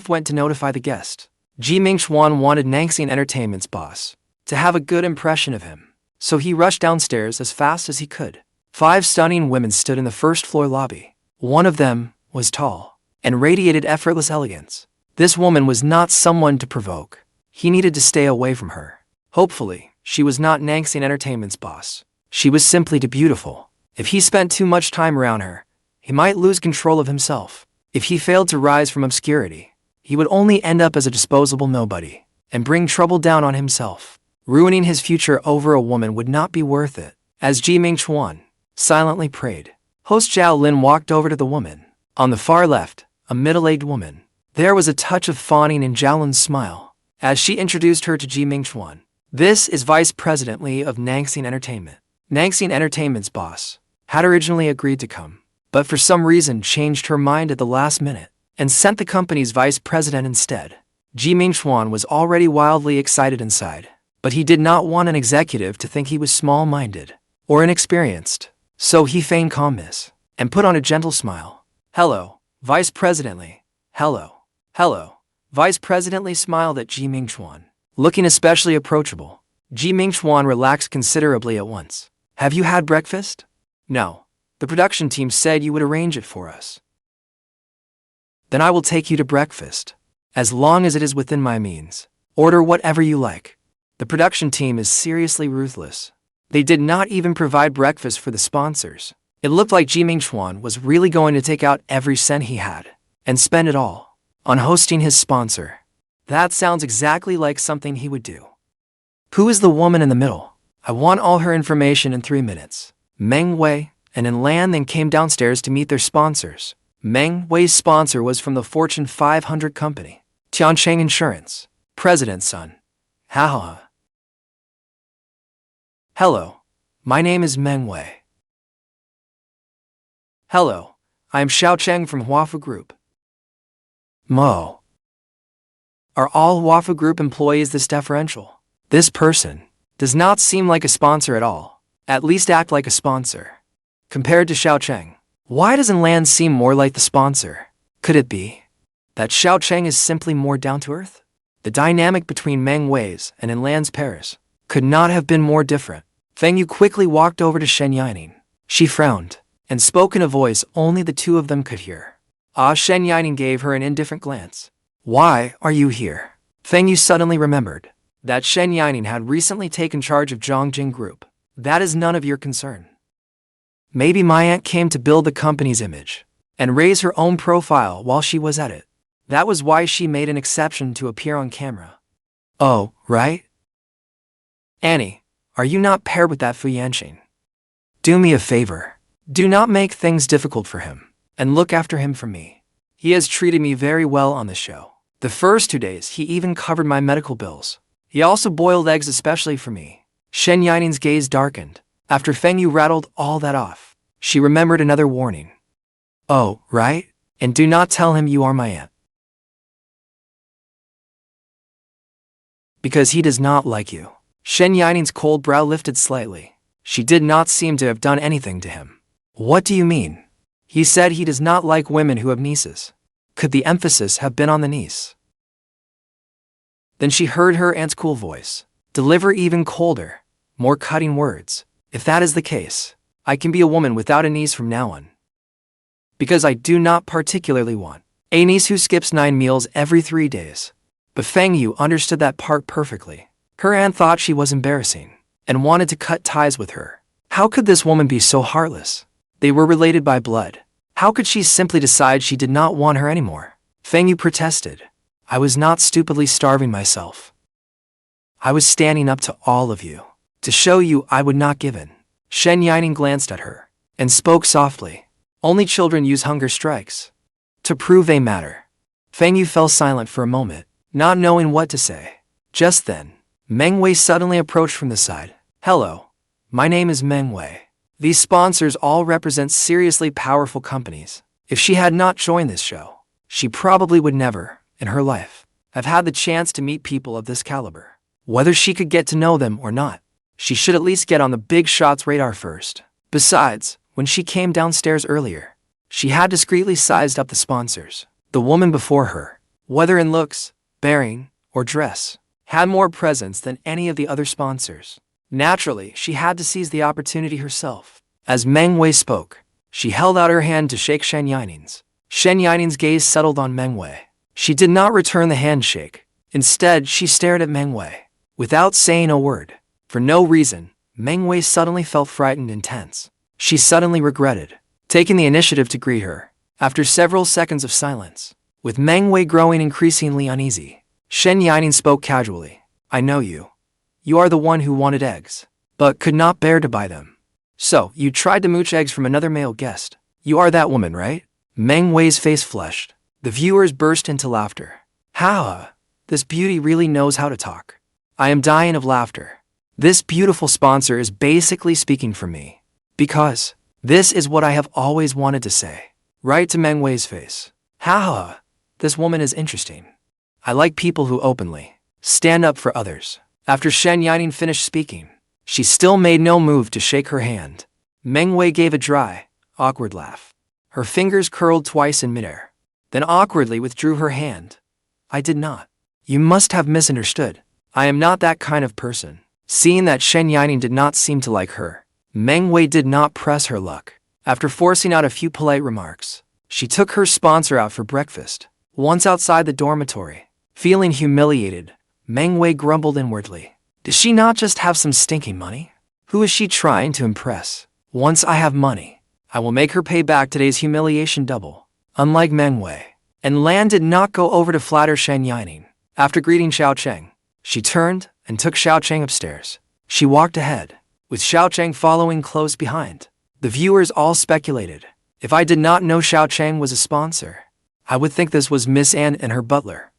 went to notify the guest. Yuan wanted Yansheng Entertainment's boss to have a good impression of him, so he rushed downstairs as fast as he could. 5 stunning women stood in the first-floor lobby. One of them was tall and radiated effortless elegance. This woman was not someone to provoke. He needed to stay away from her. Hopefully, she was not Yansheng Entertainment's boss. She was simply too beautiful. If he spent too much time around her, he might lose control of himself. If he failed to rise from obscurity, he would only end up as a disposable nobody and bring trouble down on himself. Ruining his future over a woman would not be worth it. As Yuan silently prayed, host Zhaolin walked over to the woman. On the far left, a middle-aged woman. There was a touch of fawning in Zhaolin's smile as she introduced her to Yuan. This is Vice President Li of Yansheng Entertainment. Nangxin Entertainment's boss, had originally agreed to come, but for some reason changed her mind at the last minute and sent the company's vice president instead. Fuxiyuan was already wildly excited inside, but he did not want an executive to think he was small-minded or inexperienced, so he feigned calmness and put on a gentle smile. "Hello, Vice President Li. Hello. Hello." Vice President Li smiled at Fuxiyuan, looking especially approachable. Fuxiyuan relaxed considerably at once. "Have you had breakfast?" "No. The production team said you would arrange it for us." "Then I will take you to breakfast. As long as it is within my means. Order whatever you like." The production team is seriously ruthless. They did not even provide breakfast for the sponsors. It looked like Fuxiyuan was really going to take out every cent he had and spend it all on hosting his sponsor. That sounds exactly like something he would do. "Who is the woman in the middle? I want all her information in 3 minutes." Meng Wei and Lan then came downstairs to meet their sponsors. Meng Wei's sponsor was from the Fortune 500 company, Yansheng Insurance, President's son. Haha. "Hello, my name is Meng Wei." "Hello, I am Xiaocheng from Huafu Group." "Mo. Are all Huafu Group employees this deferential? This person does not seem like a sponsor at all. At least act like a sponsor. Compared to Xiaocheng, why doesn't Lan seem more like the sponsor? Could it be that Xiaocheng is simply more down-to-earth?" The dynamic between Meng Wei's and Lan's pairs could not have been more different. Feng Yu quickly walked over to Shen Yining. She frowned and spoke in a voice only the two of them could hear. Shen Yining gave her an indifferent glance. "Why are you here?" Feng Yu suddenly remembered that Shen Yining had recently taken charge of Zhongjing Group. "That is none of your concern. Maybe my aunt came to build the company's image and raise her own profile while she was at it. That was why she made an exception to appear on camera." "Oh, right? Annie, are you not paired with that Yansheng? Do me a favor. Do not make things difficult for him, and look after him for me. He has treated me very well on the show. The first 2 days he even covered my medical bills. He also boiled eggs especially for me." Shen Yining's gaze darkened. After Feng Yu rattled all that off, she remembered another warning. "Oh, right? And do not tell him you are my aunt. Because he does not like you." Shen Yining's cold brow lifted slightly. She did not seem to have done anything to him. "What do you mean?" "He said he does not like women who have nieces." Could the emphasis have been on the niece? Then she heard her aunt's cool voice deliver even colder, more cutting words. "If that is the case, I can be a woman without a niece from now on. Because I do not particularly want a niece who skips 9 meals every 3 days." But Feng Yu understood that part perfectly. Her aunt thought she was embarrassing and wanted to cut ties with her. How could this woman be so heartless? They were related by blood. How could she simply decide she did not want her anymore? Feng Yu protested. "I was not stupidly starving myself. I was standing up to all of you to show you I would not give in." Shen Yining glanced at her and spoke softly. "Only children use hunger strikes to prove they matter." Feng Yu fell silent for a moment, not knowing what to say. Just then, Meng Wei suddenly approached from the side. "Hello, my name is Meng Wei. These sponsors all represent seriously powerful companies. If she had not joined this show, she probably would never, in her life, have had the chance to meet people of this caliber. Whether she could get to know them or not, she should at least get on the big shots radar first. Besides, when she came downstairs earlier, she had discreetly sized up the sponsors. The woman before her, whether in looks, bearing, or dress, had more presence than any of the other sponsors. Naturally, she had to seize the opportunity herself. As Meng Wei spoke, she held out her hand to shake Shen Yining's. Shen Yining's gaze settled on Meng Wei. She did not return the handshake. Instead, she stared at Meng Wei, without saying a word. For no reason, Meng Wei suddenly felt frightened and tense. She suddenly regretted taking the initiative to greet her. After several seconds of silence, with Meng Wei growing increasingly uneasy, Shen Yining spoke casually. "I know you. You are the one who wanted eggs, but could not bear to buy them. So, you tried to mooch eggs from another male guest. You are that woman, right?" Meng Wei's face flushed. The viewers burst into laughter. "How? This beauty really knows how to talk. I am dying of laughter." This beautiful sponsor is basically speaking for me. Because this is what I have always wanted to say. Right to Meng Wei's face. Haha, this woman is interesting. I like people who openly stand up for others. After Shen Yining finished speaking, she still made no move to shake her hand. Meng Wei gave a dry, awkward laugh. Her fingers curled twice in midair, then awkwardly withdrew her hand. I did not. You must have misunderstood. I am not that kind of person. Seeing that Shen Yining did not seem to like her, Meng Wei did not press her luck. After forcing out a few polite remarks, she took her sponsor out for breakfast. Once outside the dormitory, feeling humiliated, Meng Wei grumbled inwardly. Does she not just have some stinking money? Who is she trying to impress? Once I have money, I will make her pay back today's humiliation double. Unlike Meng Wei, and Lan did not go over to flatter Shen Yining. After greeting Xiaocheng, she turned and took Xiaocheng upstairs. She walked ahead, with Xiaocheng following close behind. The viewers all speculated. If I did not know Xiaocheng was a sponsor, I would think this was Miss Anne and her butler.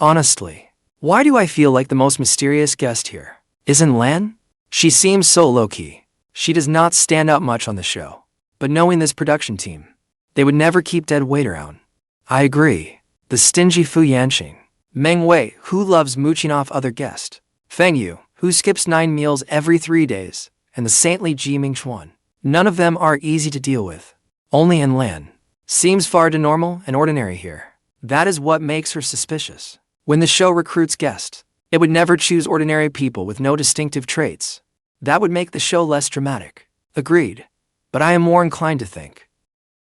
Honestly, why do I feel like the most mysterious guest here? Isn't Lan? She seems so low-key. She does not stand out much on the show. But knowing this production team, they would never keep dead weight around. I agree. The stingy Fu Yansheng. Meng Wei, who loves mooching off other guests. Feng Yu, who skips 9 meals every 3 days. And the saintly Yuan. None of them are easy to deal with. Only in Lan. Seems far too normal and ordinary here. That is what makes her suspicious. When the show recruits guests, it would never choose ordinary people with no distinctive traits. That would make the show less dramatic. Agreed. But I am more inclined to think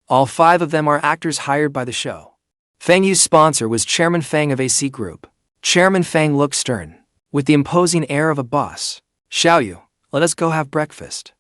all 5 of them are actors hired by the show. Feng Yu's sponsor was Chairman Feng of AC Group. Chairman Feng looked stern, with the imposing air of a boss. Xiao Yu, let us go have breakfast.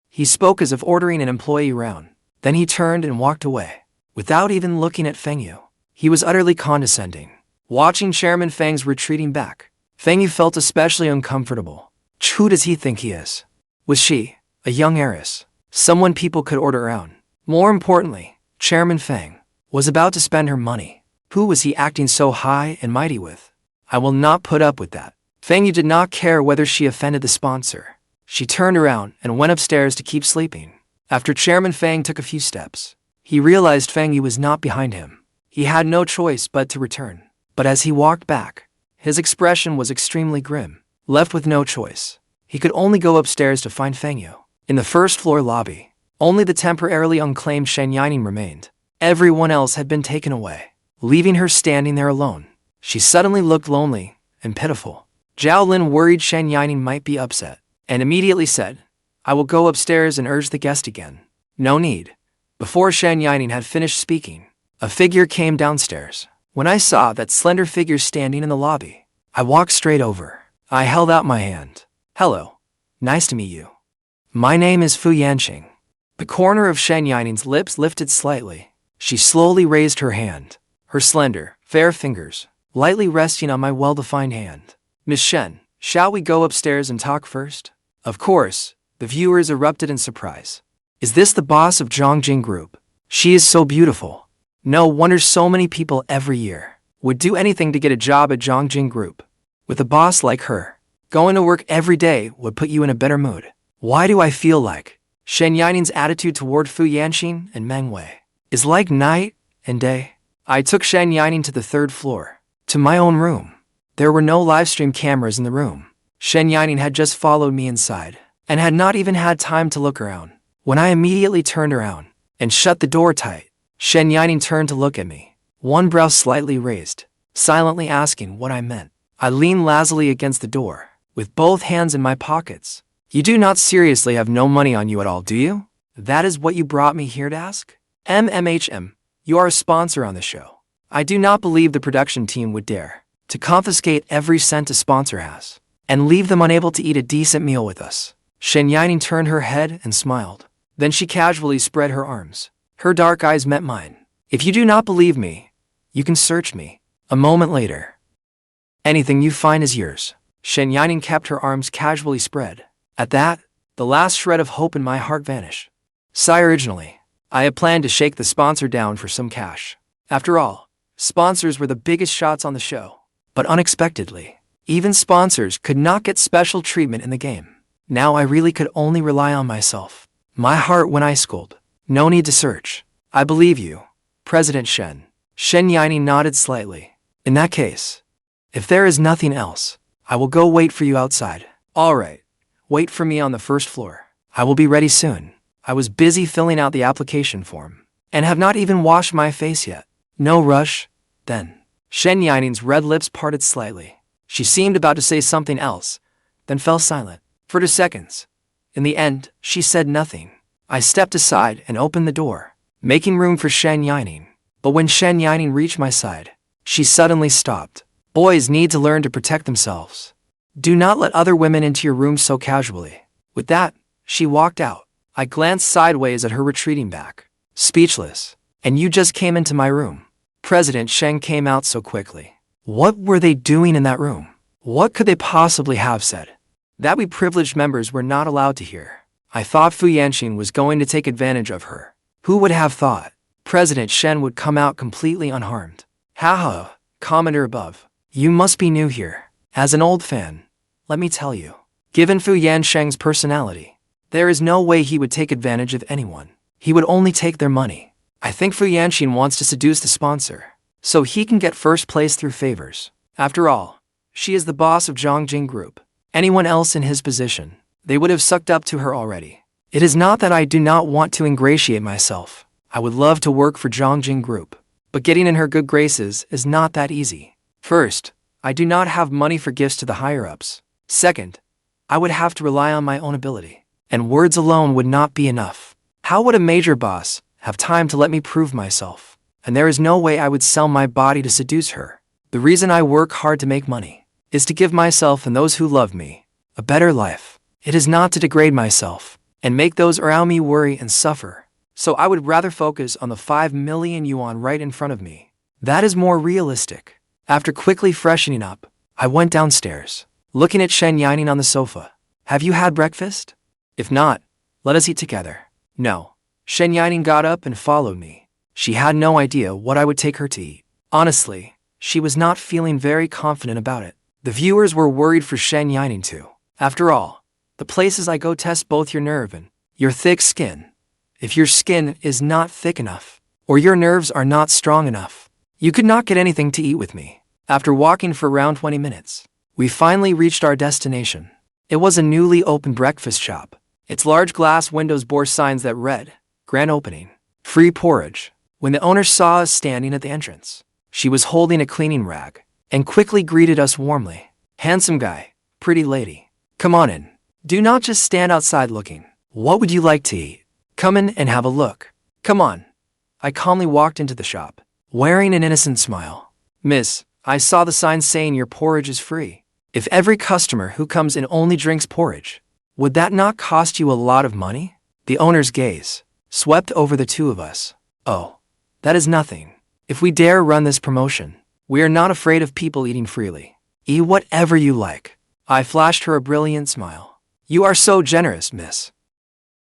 He spoke as if ordering an employee round. Then he turned and walked away, without even looking at Feng Yu. He was utterly condescending. Watching Chairman Feng's retreating back, Feng Yu felt especially uncomfortable. Who does he think he is? Was she a young heiress? Someone people could order around? More importantly, Chairman Feng was about to spend her money. Who was he acting so high and mighty with? I will not put up with that. Feng Yu did not care whether she offended the sponsor. She turned around and went upstairs to keep sleeping. After Chairman Feng took a few steps, he realized Feng Yu was not behind him. He had no choice but to return. But as he walked back, his expression was extremely grim. Left with no choice, he could only go upstairs to find Feng Yu. In the first-floor lobby, only the temporarily unclaimed Shen Yining remained. Everyone else had been taken away, leaving her standing there alone. She suddenly looked lonely and pitiful. Zhao Lin worried Shen Yining might be upset, and immediately said, I will go upstairs and urge the guest again. No need. Before Shen Yining had finished speaking, a figure came downstairs. When I saw that slender figure standing in the lobby, I walked straight over. I held out my hand. Hello. Nice to meet you. My name is Fu Yansheng. The corner of Shen Yining's lips lifted slightly. She slowly raised her hand, her slender, fair fingers lightly resting on my well-defined hand. Miss Shen, shall we go upstairs and talk first? Of course, the viewers erupted in surprise. Is this the boss of Zhongjing Group? She is so beautiful. No wonder so many people every year would do anything to get a job at Zhongjing Group. With a boss like her, going to work every day would put you in a better mood. Why do I feel like Shen Yining's attitude toward Fu Yansheng and Meng Wei is like night and day? I took Shen Yining to the 3rd floor, to my own room. There were no livestream cameras in the room. Shen Yining had just followed me inside, and had not even had time to look around. When I immediately turned around and shut the door tight, Shen Yining turned to look at me, one brow slightly raised, silently asking what I meant. I leaned lazily against the door, with both hands in my pockets. You do not seriously have no money on you at all, do you? That is what you brought me here to ask? You are a sponsor on the show. I do not believe the production team would dare to confiscate every cent a sponsor has, and leave them unable to eat a decent meal with us. Shen Yining turned her head and smiled. Then she casually spread her arms. Her dark eyes met mine. If you do not believe me, you can search me. A moment later. Anything you find is yours. Shen Yining kept her arms casually spread. At that, the last shred of hope in my heart vanished. Originally, I had planned to shake the sponsor down for some cash. After all, sponsors were the biggest shots on the show. But unexpectedly, Even sponsors could not get special treatment in the game. Now I really could only rely on myself. My heart when I scold. No need to search. I believe you, President Shen. Shen Yining nodded slightly. In that case, if there is nothing else, I will go wait for you outside. All right. Wait for me on the first floor. I will be ready soon. I was busy filling out the application form and have not even washed my face yet. No rush, then. Shen Yining's red lips parted slightly. She seemed about to say something else, then fell silent for 2 seconds. In the end, she said nothing. I stepped aside and opened the door, making room for Shen Yining. But when Shen Yining reached my side, she suddenly stopped. Boys need to learn to protect themselves. Do not let other women into your room so casually. With that, she walked out. I glanced sideways at her retreating back, speechless. And you just came into my room. President Shen came out so quickly. What were they doing in that room? What could they possibly have said that we privileged members were not allowed to hear? I thought Fuxiyuan was going to take advantage of her. Who would have thought President Shen would come out completely unharmed? Haha, commenter above. You must be new here. As an old fan, let me tell you, given Yansheng's personality, there is no way he would take advantage of anyone. He would only take their money. I think Fuxiyuan wants to seduce the sponsor, so he can get first place through favors. After all, she is the boss of Zhongjing Group. Anyone else in his position, they would have sucked up to her already. It is not that I do not want to ingratiate myself. I would love to work for Zhongjing Group, but getting in her good graces is not that easy. First, I do not have money for gifts to the higher-ups. Second, I would have to rely on my own ability, and words alone would not be enough. How would a major boss have time to let me prove myself? And there is no way I would sell my body to seduce her. The reason I work hard to make money is to give myself and those who love me a better life. It is not to degrade myself and make those around me worry and suffer. So I would rather focus on the 5 million yuan right in front of me. That is more realistic. After quickly freshening up, I went downstairs, looking at Shen Yining on the sofa. Have you had breakfast? If not, let us eat together. No. Shen Yining got up and followed me. She had no idea what I would take her to eat. Honestly, she was not feeling very confident about it. The viewers were worried for Shen Yining too. After all, the places I go test both your nerve and your thick skin. If your skin is not thick enough, or your nerves are not strong enough, you could not get anything to eat with me. After walking for around 20 minutes, we finally reached our destination. It was a newly opened breakfast shop. Its large glass windows bore signs that read, "Grand Opening, Free Porridge." When the owner saw us standing at the entrance, she was holding a cleaning rag and quickly greeted us warmly. "Handsome guy, pretty lady, come on in. Do not just stand outside looking. What would you like to eat? Come in and have a look. Come on." I calmly walked into the shop, wearing an innocent smile. "Miss, I saw the sign saying your porridge is free. If every customer who comes in only drinks porridge, would that not cost you a lot of money?" The owner's gaze swept over the two of us. "Oh, that is nothing. If we dare run this promotion, we are not afraid of people eating freely. Eat whatever you like." I flashed her a brilliant smile. "You are so generous, miss.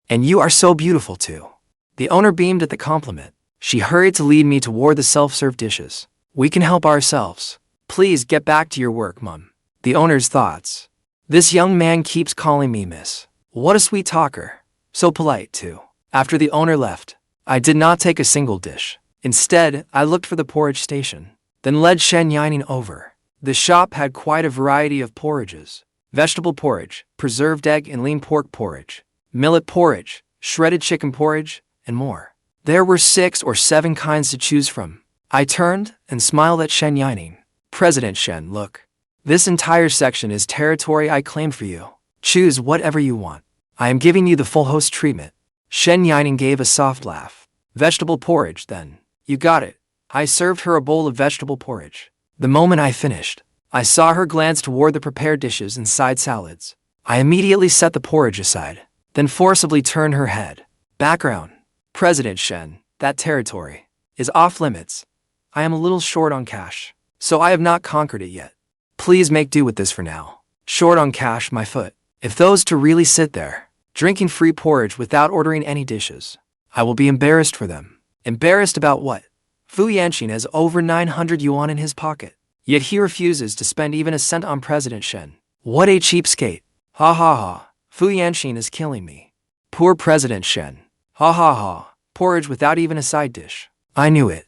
And you are so beautiful too." The owner beamed at the compliment. She hurried to lead me toward the self-serve dishes. "We can help ourselves. Please get back to your work, Mum." The owner's thoughts. "This young man keeps calling me miss. What a sweet talker. So polite too." After the owner left, I did not take a single dish. Instead, I looked for the porridge station, then led Shen Yining over. The shop had quite a variety of porridges: vegetable porridge, preserved egg and lean pork porridge, millet porridge, shredded chicken porridge, and more. There were 6 or 7 kinds to choose from. I turned and smiled at Shen Yining. "President Shen, look. This entire section is territory I claimed for you. Choose whatever you want. I am giving you the full host treatment." Shen Yining gave a soft laugh. "Vegetable porridge, then. You got it." I served her a bowl of vegetable porridge. The moment I finished, I saw her glance toward the prepared dishes and side salads. I immediately set the porridge aside, then forcibly turned her head. Background: President Shen, that territory is off limits. I am a little short on cash, so I have not conquered it yet. Please make do with this for now. Short on cash, my foot. If those two really sit there, drinking free porridge without ordering any dishes, I will be embarrassed for them." "Embarrassed about what?" Fuxiyuan has over 900 yuan in his pocket. Yet he refuses to spend even a cent on President Shen. What a cheapskate. Ha ha ha. Yansheng is killing me. Poor President Shen. Ha ha ha. Porridge without even a side dish. I knew it.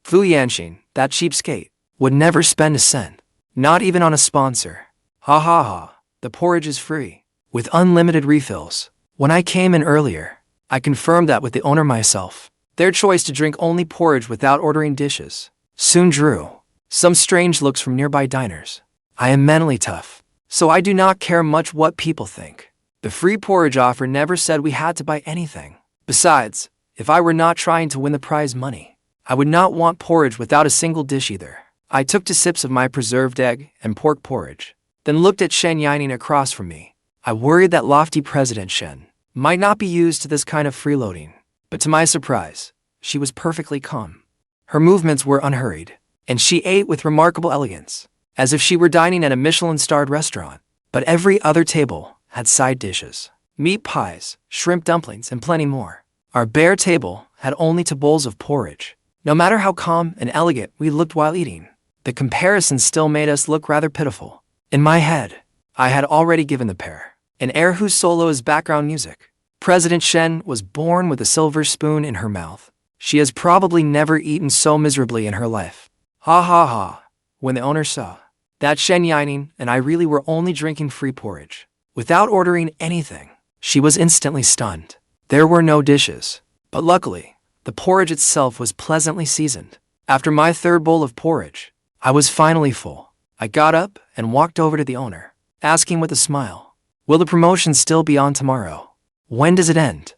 Yansheng, that cheapskate, would never spend a cent. Not even on a sponsor. Ha ha ha. The porridge is free, with unlimited refills. When I came in earlier, I confirmed that with the owner myself. Their choice to drink only porridge without ordering dishes soon drew some strange looks from nearby diners. I am mentally tough, so I do not care much what people think. The free porridge offer never said we had to buy anything. Besides, if I were not trying to win the prize money, I would not want porridge without a single dish either. I took 2 sips of my preserved egg and pork porridge, then looked at Shen Yining across from me. I worried that lofty President Shen might not be used to this kind of freeloading, but to my surprise, she was perfectly calm. Her movements were unhurried, and she ate with remarkable elegance, as if she were dining at a Michelin-starred restaurant. But every other table had side dishes, meat pies, shrimp dumplings, and plenty more. Our bare table had only 2 bowls of porridge. No matter how calm and elegant we looked while eating, the comparison still made us look rather pitiful. In my head, I had already given the pair an air whose solo is background music. President Shen was born with a silver spoon in her mouth. She has probably never eaten so miserably in her life. Ha ha ha. When the owner saw that Shen Yining and I really were only drinking free porridge, without ordering anything, she was instantly stunned. There were no dishes, but luckily, the porridge itself was pleasantly seasoned. After my 3rd bowl of porridge, I was finally full. I got up and walked over to the owner, asking with a smile, "Will the promotion still be on tomorrow? When does it end?"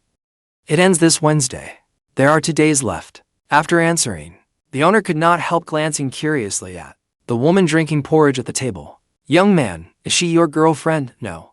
"It ends this Wednesday. There are 2 days left." After answering, the owner could not help glancing curiously at the woman drinking porridge at the table. "Young man, is she your girlfriend?" "No.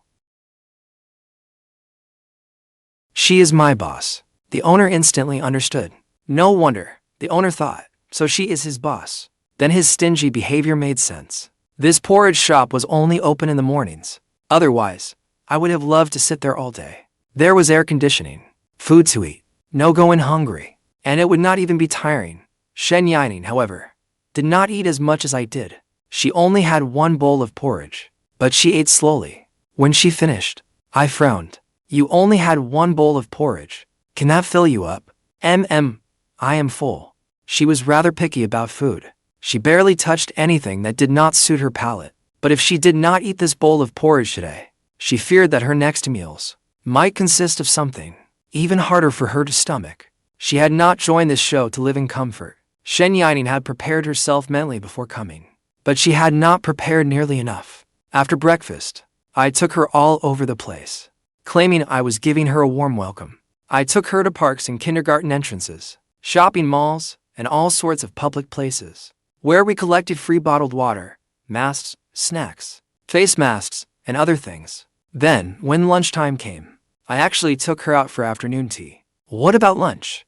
She is my boss." The owner instantly understood. No wonder, the owner thought, so she is his boss. Then his stingy behavior made sense. This porridge shop was only open in the mornings. Otherwise, I would have loved to sit there all day. There was air conditioning, food to eat, no going hungry, and it would not even be tiring. Shen Yining, however, did not eat as much as I did. She only had 1 bowl of porridge, but she ate slowly. When she finished, I frowned. "You only had 1 bowl of porridge. Can that fill you up?" I am full." She was rather picky about food. She barely touched anything that did not suit her palate. But if she did not eat this bowl of porridge today, she feared that her next meals might consist of something even harder for her to stomach. She had not joined this show to live in comfort. Shen Yining had prepared herself mentally before coming, but she had not prepared nearly enough. After breakfast, I took her all over the place, claiming I was giving her a warm welcome. I took her to parks and kindergarten entrances, shopping malls, and all sorts of public places, where we collected free bottled water, masks, snacks, face masks, and other things. Then, when lunchtime came, I actually took her out for afternoon tea. "What about lunch?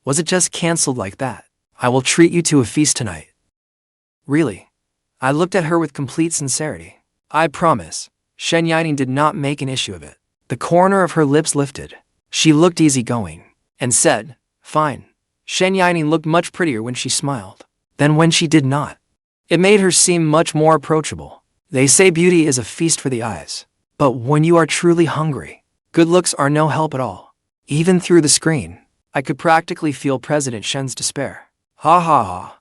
Was it just cancelled like that? I will treat you to a feast tonight." "Really?" I looked at her with complete sincerity. "I promise." Shen Yining did not make an issue of it. The corner of her lips lifted. She looked easygoing, and said, "Fine." Shen Yining looked much prettier when she smiled than when she did not. It made her seem much more approachable. They say beauty is a feast for the eyes, but when you are truly hungry, good looks are no help at all. Even through the screen, I could practically feel President Shen's despair. Ha ha ha.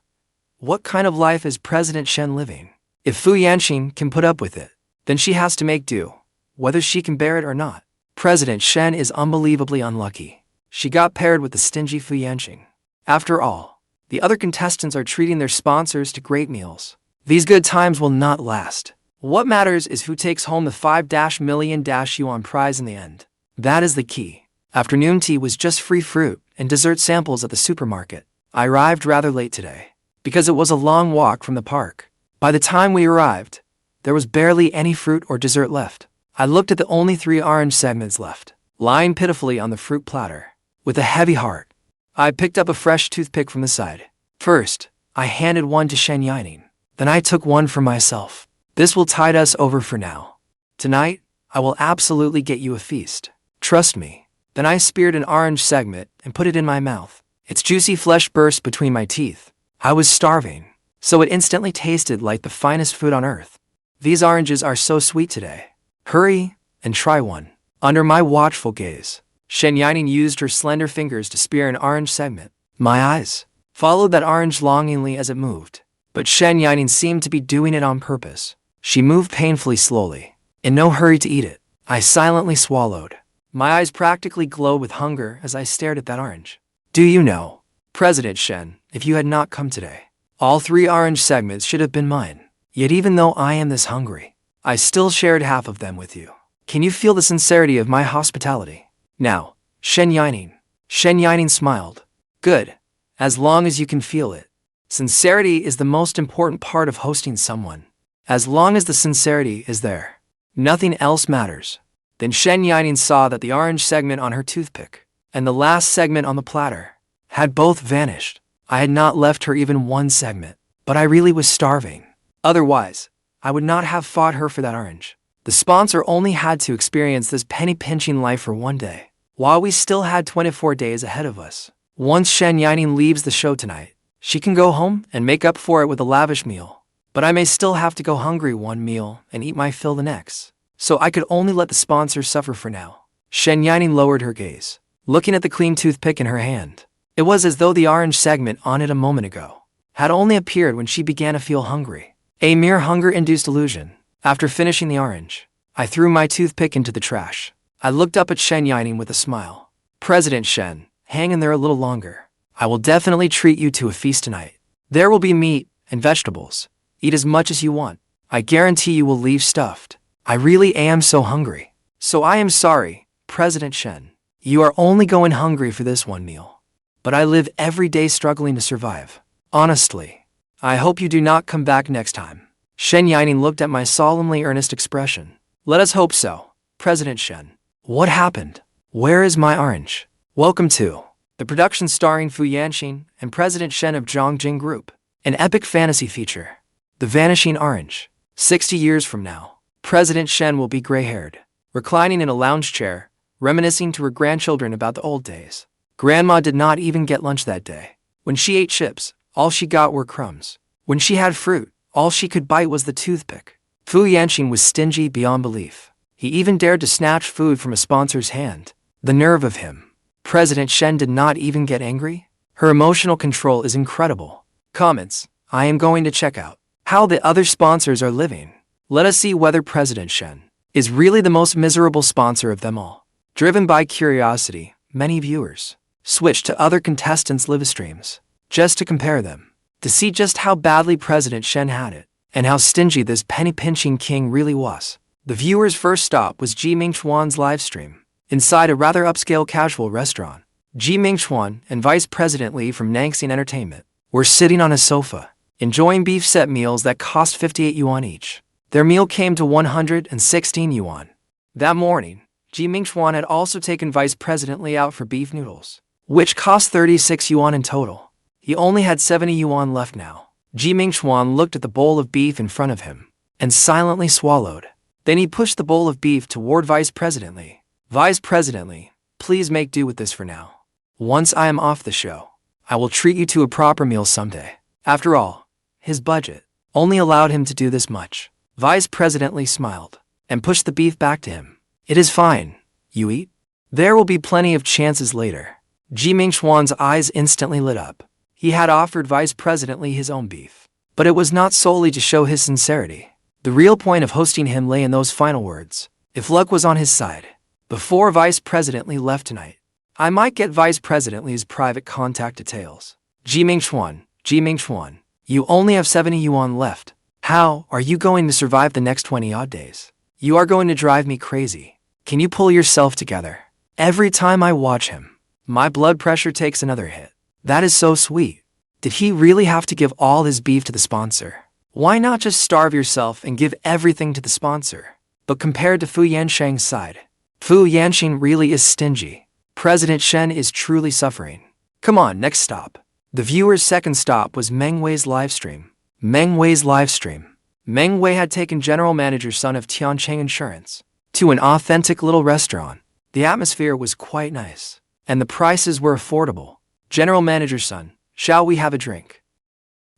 What kind of life is President Shen living? If Yansheng can put up with it, then she has to make do, whether she can bear it or not. President Shen is unbelievably unlucky. She got paired with the stingy Yansheng. After all, the other contestants are treating their sponsors to great meals. These good times will not last. What matters is who takes home the 5 million Yuan prize in the end. That is the key. Afternoon tea was just free fruit and dessert samples at the supermarket. I arrived rather late today, because it was a long walk from the park. By the time we arrived, there was barely any fruit or dessert left. I looked at the only 3 orange segments left, lying pitifully on the fruit platter. With a heavy heart, I picked up a fresh toothpick from the side. First, I handed one to Shen Yining. Then I took one for myself. This will tide us over for now. Tonight, I will absolutely get you a feast. Trust me. Then I speared an orange segment and put it in my mouth. Its juicy flesh burst between my teeth. I was starving, so it instantly tasted like the finest food on earth. These oranges are so sweet today. Hurry and try one. Under my watchful gaze, Shen Yining used her slender fingers to spear an orange segment. My eyes followed that orange longingly as it moved, but Shen Yining seemed to be doing it on purpose. She moved painfully slowly, in no hurry to eat it. I silently swallowed. My eyes practically glowed with hunger as I stared at that orange. Do you know, President Shen, if you had not come today, all 3 orange segments should have been mine. Yet even though I am this hungry, I still shared half of them with you. Can you feel the sincerity of my hospitality? Now, Shen Yining. Shen Yining smiled. Good, as long as you can feel it. Sincerity is the most important part of hosting someone. As long as the sincerity is there, nothing else matters. Then Shen Yining saw that the orange segment on her toothpick and the last segment on the platter had both vanished. I had not left her even one segment, but I really was starving. Otherwise, I would not have fought her for that orange. The sponsor only had to experience this penny-pinching life for one day, while we still had 24 days ahead of us. Once Shen Yining leaves the show tonight, she can go home and make up for it with a lavish meal. But I may still have to go hungry one meal and eat my fill the next. So I could only let the sponsor suffer for now. Shen Yining lowered her gaze, looking at the clean toothpick in her hand. It was as though the orange segment on it a moment ago had only appeared when she began to feel hungry. A mere hunger-induced illusion. After finishing the orange, I threw my toothpick into the trash. I looked up at Shen Yining with a smile. President Shen, hang in there a little longer. I will definitely treat you to a feast tonight. There will be meat and vegetables. Eat as much as you want. I guarantee you will leave stuffed. I really am so hungry. So I am sorry, President Shen. You are only going hungry for this one meal. But I live every day struggling to survive. Honestly, I hope you do not come back next time. Shen Yining looked at my solemnly earnest expression. Let us hope so, President Shen. What happened? Where is my orange? Welcome to the production starring Yansheng and President Shen of Zhongjing Group. An epic fantasy feature. The Vanishing Orange. 60 years from now, President Shen will be gray-haired, reclining in a lounge chair, reminiscing to her grandchildren about the old days. Grandma did not even get lunch that day. When she ate chips, all she got were crumbs. When she had fruit, all she could bite was the toothpick. Yansheng was stingy beyond belief. He even dared to snatch food from a sponsor's hand. The nerve of him. President Shen did not even get angry. Her emotional control is incredible. Comments. I am going to check out how the other sponsors are living. Let us see whether President Shen is really the most miserable sponsor of them all. Driven by curiosity, many viewers switched to other contestants' Livestreams just to compare them, to see just how badly President Shen had it, and how stingy this penny-pinching king really was. The viewer's first stop was Yinin's livestream. Inside a rather upscale casual restaurant, Yining and Vice President Li from Yansheng Entertainment were sitting on a sofa, enjoying beef set meals that cost 58 yuan each. Their meal came to 116 yuan. That morning, Yining had also taken Vice President Li out for beef noodles, which cost 36 yuan in total. He only had 70 yuan left now. Yining looked at the bowl of beef in front of him and silently swallowed. Then he pushed the bowl of beef toward Vice President Li. Vice President Li, please make do with this for now. Once I am off the show, I will treat you to a proper meal someday. After all, his budget only allowed him to do this much. Vice President Li smiled and pushed the beef back to him. It is fine. You eat? There will be plenty of chances later. Yining's eyes instantly lit up. He had offered Vice President Li his own beef, but it was not solely to show his sincerity. The real point of hosting him lay in those final words. If luck was on his side, before Vice President Li left tonight, I might get Vice President Li's private contact details. Yining, you only have 70 yuan left. How are you going to survive the next 20 odd days? You are going to drive me crazy. Can you pull yourself together? Every time I watch him, my blood pressure takes another hit. That is so sweet. Did he really have to give all his beef to the sponsor? Why not just starve yourself and give everything to the sponsor? But compared to Yansheng's side, Yansheng really is stingy. President Shen is truly suffering. Come on, next stop. The viewer's second stop was Meng Wei's livestream. Meng Wei had taken General Manager's son of Tiancheng Insurance to an authentic little restaurant. The atmosphere was quite nice, and the prices were affordable. General Manager's son, shall we have a drink?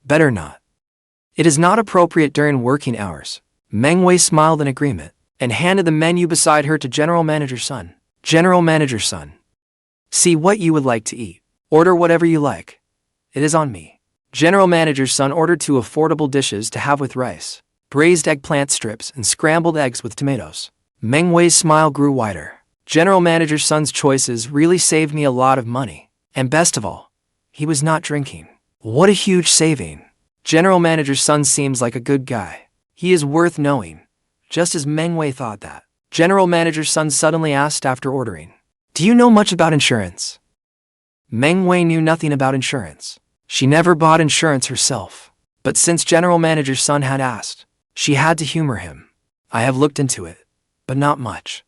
Better not. It is not appropriate during working hours. Meng Wei smiled in agreement and handed the menu beside her to General Manager Sun. General Manager Sun, see what you would like to eat. Order whatever you like. It is on me. General Manager Sun ordered 2 affordable dishes to have with rice, braised eggplant strips and scrambled eggs with tomatoes. Meng Wei's smile grew wider. General Manager Sun's choices really saved me a lot of money. And best of all, he was not drinking. What a huge saving. General Manager Sun seems like a good guy. He is worth knowing. Just as Meng Wei thought that. General Manager Sun suddenly asked after ordering, do you know much about insurance? Meng Wei knew nothing about insurance. She never bought insurance herself. But since General Manager Sun had asked, she had to humor him. I have looked into it, but not much.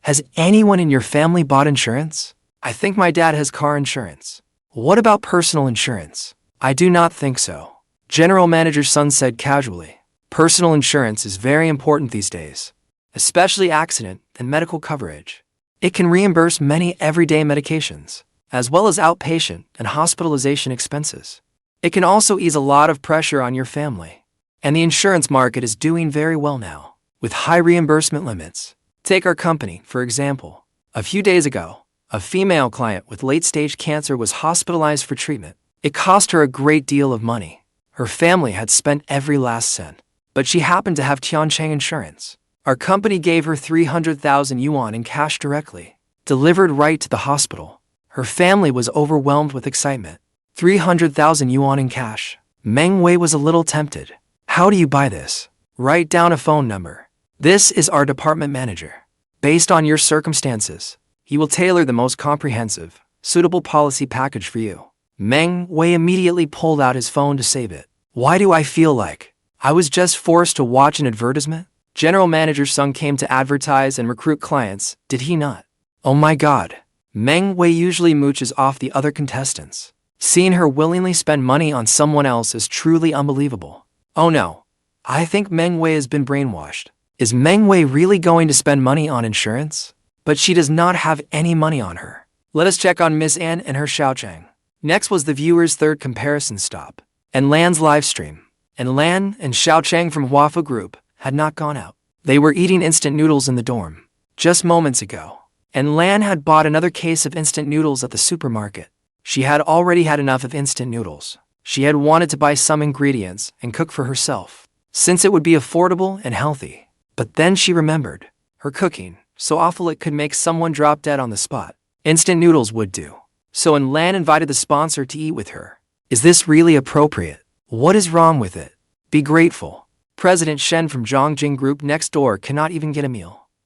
Has anyone in your family bought insurance? I think my dad has car insurance. What about personal insurance? I do not think so. General Manager Sun said casually. Personal insurance is very important these days, especially accident and medical coverage. It can reimburse many everyday medications, as well as outpatient and hospitalization expenses. It can also ease a lot of pressure on your family. And the insurance market is doing very well now, with high reimbursement limits. Take our company, for example. A few days ago, a female client with late-stage cancer was hospitalized for treatment. It cost her a great deal of money. Her family had spent every last cent, but she happened to have Yansheng insurance. Our company gave her 300,000 yuan in cash directly, delivered right to the hospital. Her family was overwhelmed with excitement. 300,000 yuan in cash. Meng Wei was a little tempted. How do you buy this? Write down a phone number. This is our department manager. Based on your circumstances, he will tailor the most comprehensive, suitable policy package for you. Meng Wei immediately pulled out his phone to save it. Why do I feel like I was just forced to watch an advertisement? General Manager Sun came to advertise and recruit clients, did he not? Oh my god. Meng Wei usually mooches off the other contestants. Seeing her willingly spend money on someone else is truly unbelievable. Oh no. I think Meng Wei has been brainwashed. Is Meng Wei really going to spend money on insurance? But she does not have any money on her. Let us check on Miss Anne and her Xiaocheng. Next was the viewer's third comparison stop, and Lan's livestream. And Lan and Xiaocheng from Huafa Group had not gone out. They were eating instant noodles in the dorm just moments ago. And Lan had bought another case of instant noodles at the supermarket. She had already had enough of instant noodles. She had wanted to buy some ingredients and cook for herself, since it would be affordable and healthy. But then she remembered her cooking so awful it could make someone drop dead on the spot. Instant noodles would do. So when Lan invited the sponsor to eat with her. Is this really appropriate? What is wrong with it? Be grateful. President Shen from Zhongjing Group next door cannot even get a meal.